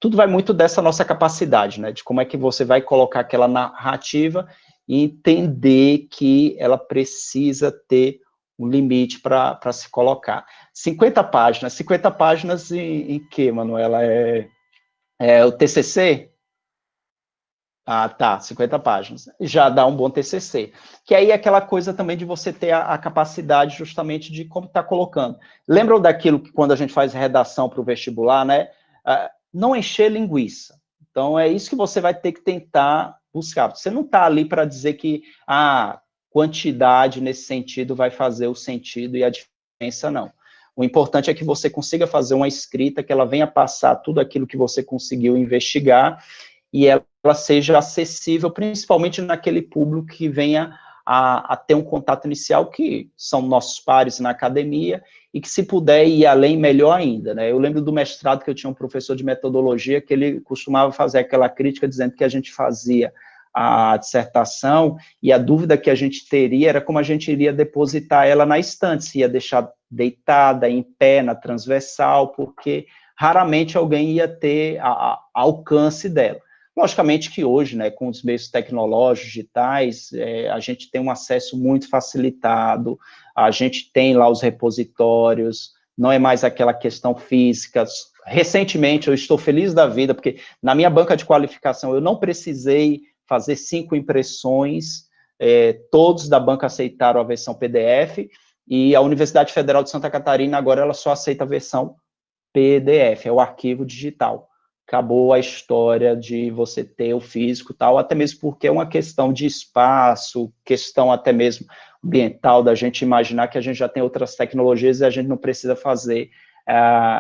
tudo vai muito dessa nossa capacidade, né, de como é que você vai colocar aquela narrativa e entender que ela precisa ter um limite para se colocar. 50 páginas em que, Manuela? O TCC? Ah, tá, 50 páginas. Já dá um bom TCC. Que aí é aquela coisa também de você ter a capacidade justamente de como está colocando. Lembram daquilo que quando a gente faz redação para o vestibular, né? Não encher linguiça. Então, é isso que você vai ter que tentar buscar. Você não está ali para dizer que quantidade nesse sentido vai fazer o sentido e a diferença, não. O importante é que você consiga fazer uma escrita que ela venha passar tudo aquilo que você conseguiu investigar e ela seja acessível, principalmente naquele público que venha a ter um contato inicial, que são nossos pares na academia, e que se puder ir além, melhor ainda, né? Eu lembro do mestrado que eu tinha um professor de metodologia que ele costumava fazer aquela crítica dizendo que a gente fazia a dissertação e a dúvida que a gente teria era como a gente iria depositar ela na estante, se ia deixar deitada, em pé, na transversal, porque raramente alguém ia ter alcance dela. Logicamente que hoje, né, com os meios tecnológicos, digitais, a gente tem um acesso muito facilitado, a gente tem lá os repositórios, não é mais aquela questão física. Recentemente, eu estou feliz da vida, porque na minha banca de qualificação eu não precisei fazer 5 impressões, todos da banca aceitaram a versão PDF, e a Universidade Federal de Santa Catarina agora ela só aceita a versão PDF, é o arquivo digital. Acabou a história de você ter o físico e tal, até mesmo porque é uma questão de espaço, questão até mesmo ambiental, da gente imaginar que a gente já tem outras tecnologias e a gente não precisa fazer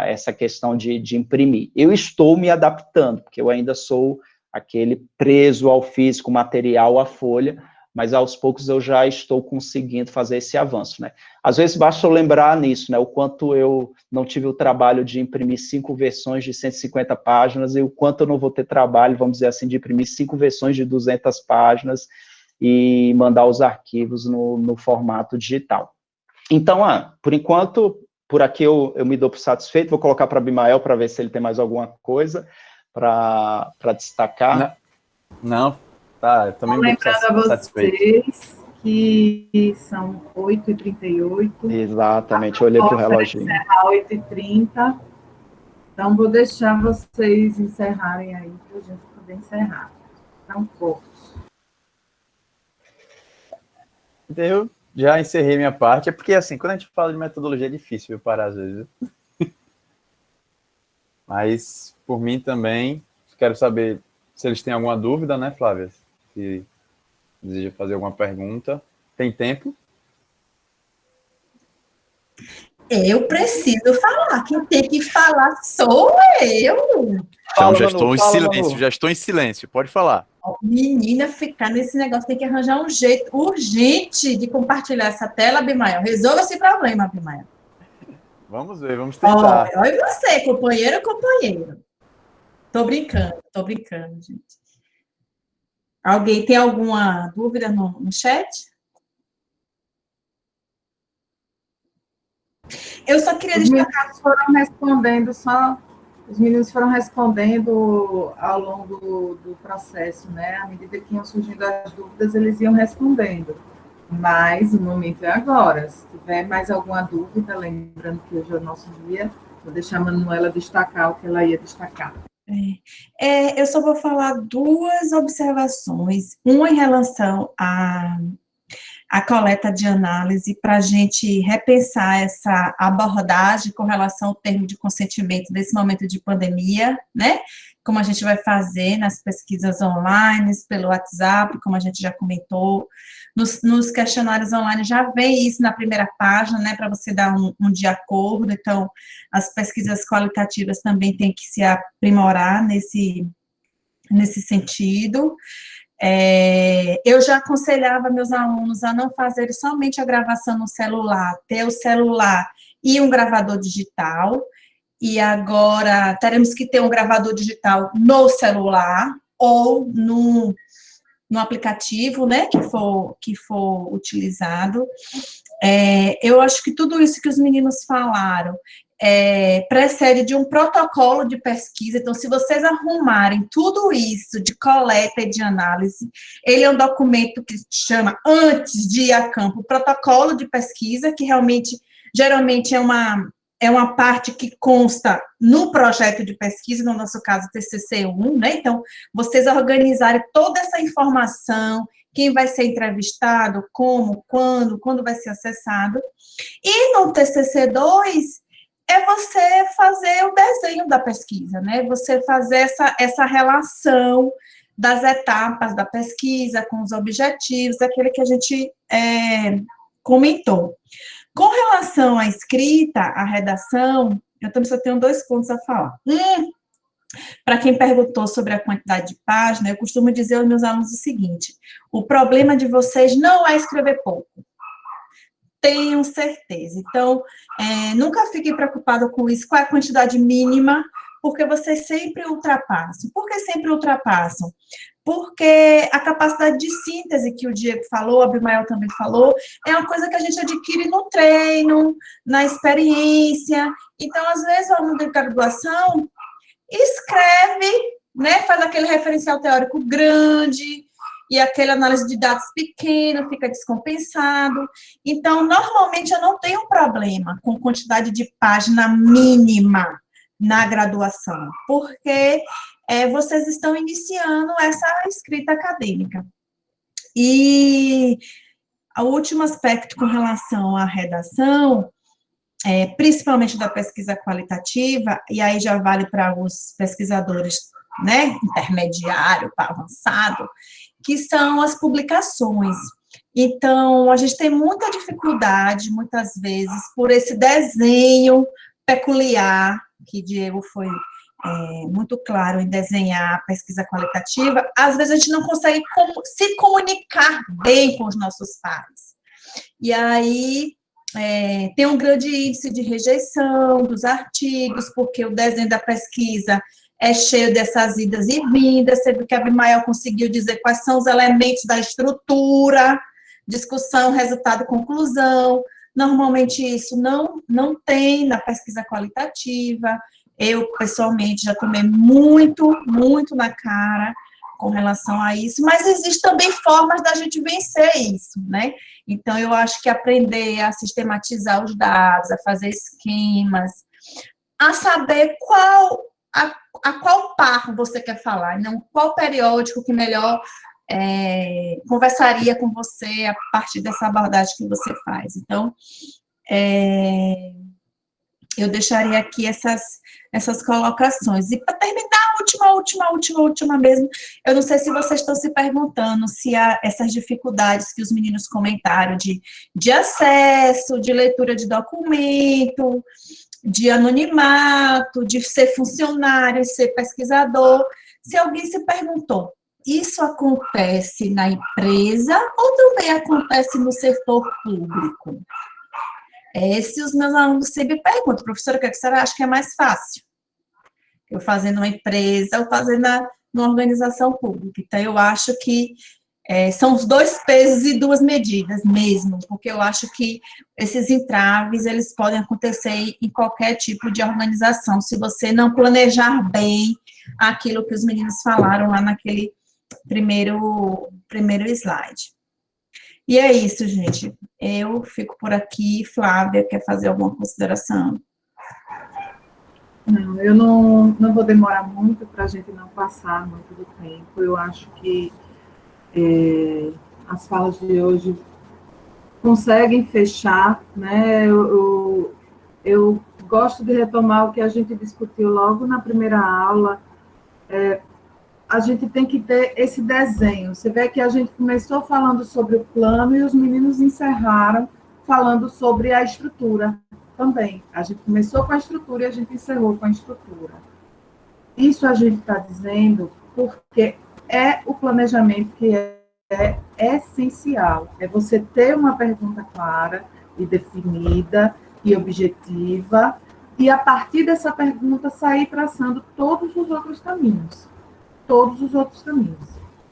essa questão de imprimir. Eu estou me adaptando, porque eu ainda sou aquele preso ao físico, material, à folha, mas aos poucos eu já estou conseguindo fazer esse avanço, né? Às vezes basta eu lembrar nisso, né? O quanto eu não tive o trabalho de imprimir 5 versões de 150 páginas e o quanto eu não vou ter trabalho, vamos dizer assim, de imprimir 5 versões de 200 páginas e mandar os arquivos no formato digital. Então, por enquanto, por aqui eu me dou por satisfeito, vou colocar para Abimael para ver se ele tem mais alguma coisa para destacar.
Não, tá, eu também me dou
Lembrando a
satisfeito.
vocês que são 8h38.
Exatamente, eu olhei para o reloginho.
Encerrar 8h30. Então, vou deixar vocês encerrarem aí, para a gente poder encerrar. Tá um pouco.
Eu já encerrei minha parte, é porque, assim, quando a gente fala de metodologia é difícil, viu, parar às vezes. Mas, por mim também, quero saber se eles têm alguma dúvida, né, Flávia? Se deseja fazer alguma pergunta. Tem tempo?
Eu preciso falar. Quem tem que falar sou eu.
Então,
Fala,
já
Manu,
estou em
fala,
silêncio,
Manu.
já estou em silêncio. Pode falar.
Menina, ficar nesse negócio, tem que arranjar um jeito urgente de compartilhar essa tela, Abimael. Resolva esse problema, Abimael.
Vamos ver, vamos tentar.
Olha você, companheiro ou companheiro. Tô brincando, gente. Alguém tem alguma dúvida no chat? Eu só queria destacar.
Os meninos foram respondendo ao longo do processo, né? À medida que iam surgindo as dúvidas, eles iam respondendo. Mas o momento é agora. Se tiver mais alguma dúvida, lembrando que hoje é o nosso dia, vou deixar a Manuela destacar o que ela ia destacar.
Eu só vou falar 2 observações. Uma em relação a coleta de análise, para a gente repensar essa abordagem com relação ao termo de consentimento nesse momento de pandemia, né? Como a gente vai fazer nas pesquisas online, pelo WhatsApp, como a gente já comentou. Nos questionários online já vem isso na primeira página, né? Para você dar um de acordo. Então, as pesquisas qualitativas também têm que se aprimorar nesse sentido. Eu já aconselhava meus alunos a não fazer somente a gravação no celular, ter o celular e um gravador digital, e agora teremos que ter um gravador digital no celular ou no aplicativo, né, que for utilizado. Eu acho que tudo isso que os meninos falaram precede de um protocolo de pesquisa. Então, se vocês arrumarem tudo isso de coleta e de análise, ele é um documento que chama, antes de ir a campo, protocolo de pesquisa, que realmente, geralmente, é uma parte que consta no projeto de pesquisa, no nosso caso, TCC1, né? Então, vocês organizarem toda essa informação, quem vai ser entrevistado, como, quando vai ser acessado. E no TCC2, é você fazer o desenho da pesquisa, né? Você fazer essa relação das etapas da pesquisa com os objetivos, aquele que a gente comentou. Com relação à escrita, à redação, eu também só tenho 2 pontos a falar. Para quem perguntou sobre a quantidade de página, eu costumo dizer aos meus alunos o seguinte: o problema de vocês não é escrever pouco. Tenham certeza. Então, nunca fiquem preocupados com isso, qual é a quantidade mínima, porque vocês sempre ultrapassam. Por que sempre ultrapassam? Porque a capacidade de síntese que o Diego falou, a Abimael também falou, é uma coisa que a gente adquire no treino, na experiência. Então, às vezes, o aluno de graduação escreve, né, faz aquele referencial teórico grande, e aquela análise de dados pequena, fica descompensado. Então, normalmente, eu não tenho problema com quantidade de página mínima na graduação, porque vocês estão iniciando essa escrita acadêmica. E o último aspecto com relação à redação, principalmente da pesquisa qualitativa, e aí já vale para os pesquisadores, né, intermediário para avançado, que são as publicações. Então, a gente tem muita dificuldade, muitas vezes, por esse desenho peculiar, que Diego foi muito claro em desenhar a pesquisa qualitativa, às vezes a gente não consegue se comunicar bem com os nossos pares. E aí, tem um grande índice de rejeição dos artigos, porque o desenho da pesquisa é cheio dessas idas e vindas. Você viu que a Abimael conseguiu dizer quais são os elementos da estrutura, discussão, resultado, conclusão. Normalmente isso não tem na pesquisa qualitativa. Eu, pessoalmente, já tomei muito na cara com relação a isso, mas existem também formas da gente vencer isso, né? Então, eu acho que aprender a sistematizar os dados, a fazer esquemas, a saber a qual par você quer falar, não qual periódico que melhor conversaria com você a partir dessa abordagem que você faz. Então, eu deixaria aqui essas colocações. E para terminar, a última mesmo, eu não sei se vocês estão se perguntando se há essas dificuldades que os meninos comentaram de acesso, de leitura de documento, de anonimato, de ser funcionário, ser pesquisador. Se alguém se perguntou, isso acontece na empresa ou também acontece no setor público? Se os meus alunos sempre perguntam, professora, o que a senhora acha que é mais fácil? Eu fazer numa empresa ou fazer numa organização pública. Então, eu acho que são os dois pesos e duas medidas mesmo, porque eu acho que esses entraves, eles podem acontecer em qualquer tipo de organização, se você não planejar bem aquilo que os meninos falaram lá naquele primeiro slide. E é isso, gente. Eu fico por aqui. Flávia, quer fazer alguma consideração?
Não, eu não vou demorar muito para a gente não passar muito do tempo. Eu acho que as falas de hoje conseguem fechar, né? Eu gosto de retomar o que a gente discutiu logo na primeira aula. A gente tem que ter esse desenho. Você vê que a gente começou falando sobre o plano e os meninos encerraram falando sobre a estrutura também. A gente começou com a estrutura e a gente encerrou com a estrutura. Isso a gente está dizendo porque é o planejamento que é essencial. É você ter uma pergunta clara e definida e objetiva e, a partir dessa pergunta, sair traçando todos os outros caminhos.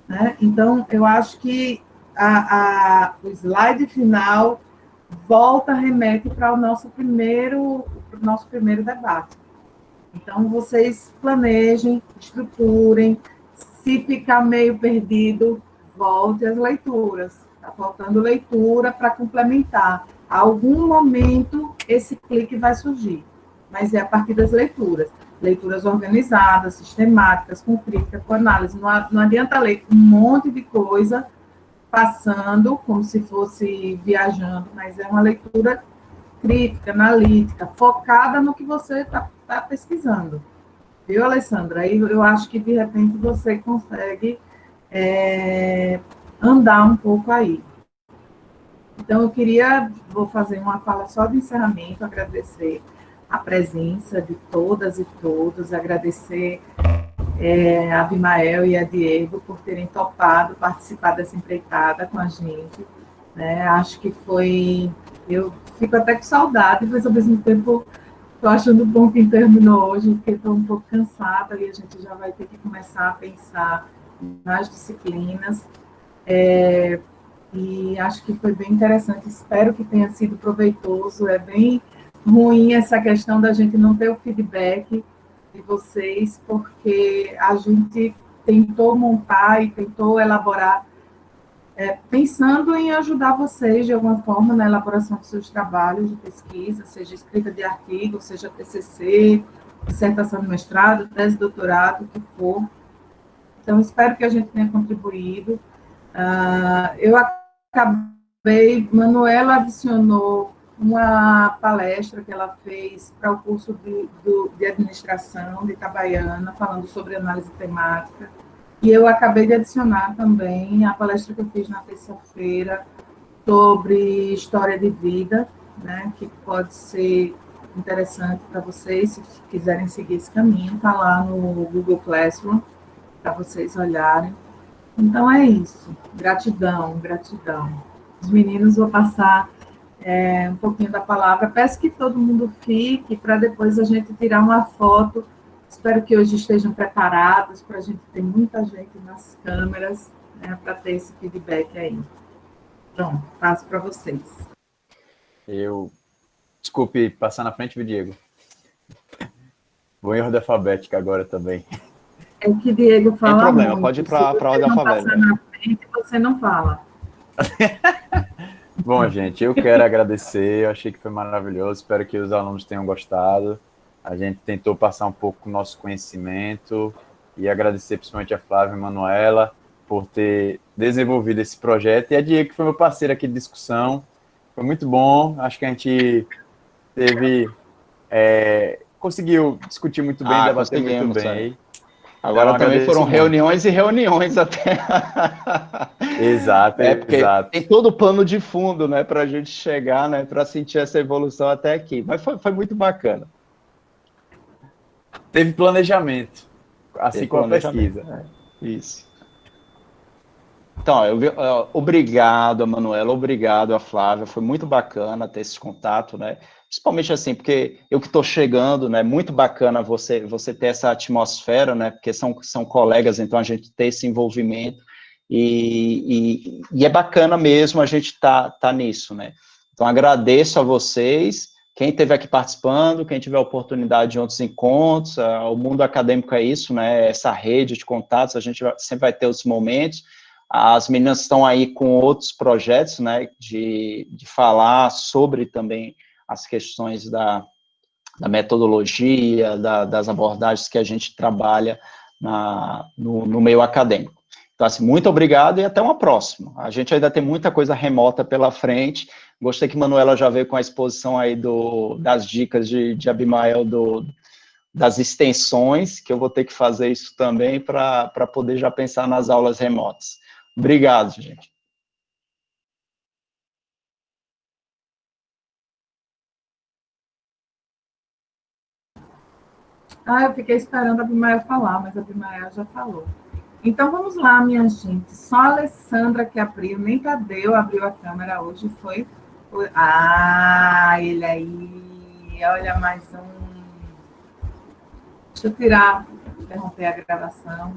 Né? Então, eu acho que o slide final remete para o nosso primeiro debate. Então, vocês planejem, estruturem, se ficar meio perdido, volte às leituras. Está faltando leitura para complementar. A algum momento, esse clique vai surgir, mas é a partir das leituras. Leituras organizadas, sistemáticas, com crítica, com análise. Não adianta ler um monte de coisa passando, como se fosse viajando, mas é uma leitura crítica, analítica, focada no que você está pesquisando. Viu, Alessandra? Aí eu acho que, de repente, você consegue andar um pouco aí. Então, vou fazer uma fala só de encerramento, agradecer a presença de todas e todos, agradecer a Abimael e a Diego por terem topado participar dessa empreitada com a gente, né? Acho que eu fico até com saudade, mas ao mesmo tempo estou achando bom que terminou hoje, porque estou um pouco cansada e a gente já vai ter que começar a pensar nas disciplinas. E acho que foi bem interessante, espero que tenha sido proveitoso. É bem ruim essa questão da gente não ter o feedback de vocês, porque a gente tentou montar e tentou elaborar, pensando em ajudar vocês de alguma forma na elaboração dos seus trabalhos de pesquisa, seja escrita de artigo, seja TCC, dissertação de mestrado, tese de doutorado, o que for. Então, espero que a gente tenha contribuído. Eu acabei, Manuela adicionou uma palestra que ela fez para o curso de administração de Itabaiana, falando sobre análise temática, e eu acabei de adicionar também a palestra que eu fiz na terça-feira sobre história de vida, né, que pode ser interessante para vocês, se quiserem seguir esse caminho, está lá no Google Classroom, para vocês olharem. Então é isso, gratidão, gratidão. Os meninos, vou passar um pouquinho da palavra, peço que todo mundo fique, para depois a gente tirar uma foto. Espero que hoje estejam preparados, para a gente ter muita gente nas câmeras, né, para ter esse feedback aí. Pronto, passo para vocês.
Desculpe passar na frente, Diego. Vou em ordem alfabética agora também.
É que Diego fala.
Tem problema,
muito.
pode ir para a ordem alfabética.
Se você não passar na frente, você não fala.
Bom, gente, eu quero agradecer, eu achei que foi maravilhoso, espero que os alunos tenham gostado. A gente tentou passar um pouco o nosso conhecimento e agradecer principalmente a Flávia e a Manuela por ter desenvolvido esse projeto, e a Diego, que foi meu parceiro aqui de discussão. Foi muito bom, acho que a gente conseguiu discutir muito bem, debater muito bem.
Agora
então,
também foram
muito.
reuniões e reuniões até.
Exato,
porque
exato.
tem todo o plano de fundo, né, para a gente chegar, né, para sentir essa evolução até aqui. Mas foi muito bacana.
Teve planejamento, assim como a pesquisa.
Isso. Então, obrigado a Manuela, obrigado a Flávia, foi muito bacana ter esse contato, né? Principalmente assim, porque eu que estou chegando, né? Muito bacana você ter essa atmosfera, né? Porque são colegas, então a gente ter esse envolvimento e é bacana mesmo a gente tá nisso, né? Então agradeço a vocês, quem esteve aqui participando, quem tiver oportunidade de outros encontros, o mundo acadêmico é isso, né? Essa rede de contatos, a gente sempre vai ter os momentos. As meninas estão aí com outros projetos, né? De falar sobre também as questões da metodologia, das abordagens que a gente trabalha no meio acadêmico. Então, assim, muito obrigado e até uma próxima. A gente ainda tem muita coisa remota pela frente. Gostei que Manuela já veio com a exposição aí das dicas de Abimael das extensões, que eu vou ter que fazer isso também para poder já pensar nas aulas remotas. Obrigado, gente.
Eu fiquei esperando a Abimael falar, mas a Abimael já falou. Então, vamos lá, minha gente. Só a Alessandra que abriu, nem Tadeu abriu a câmera hoje, foi... ele aí. Olha, mais um. Deixa eu interromper a gravação.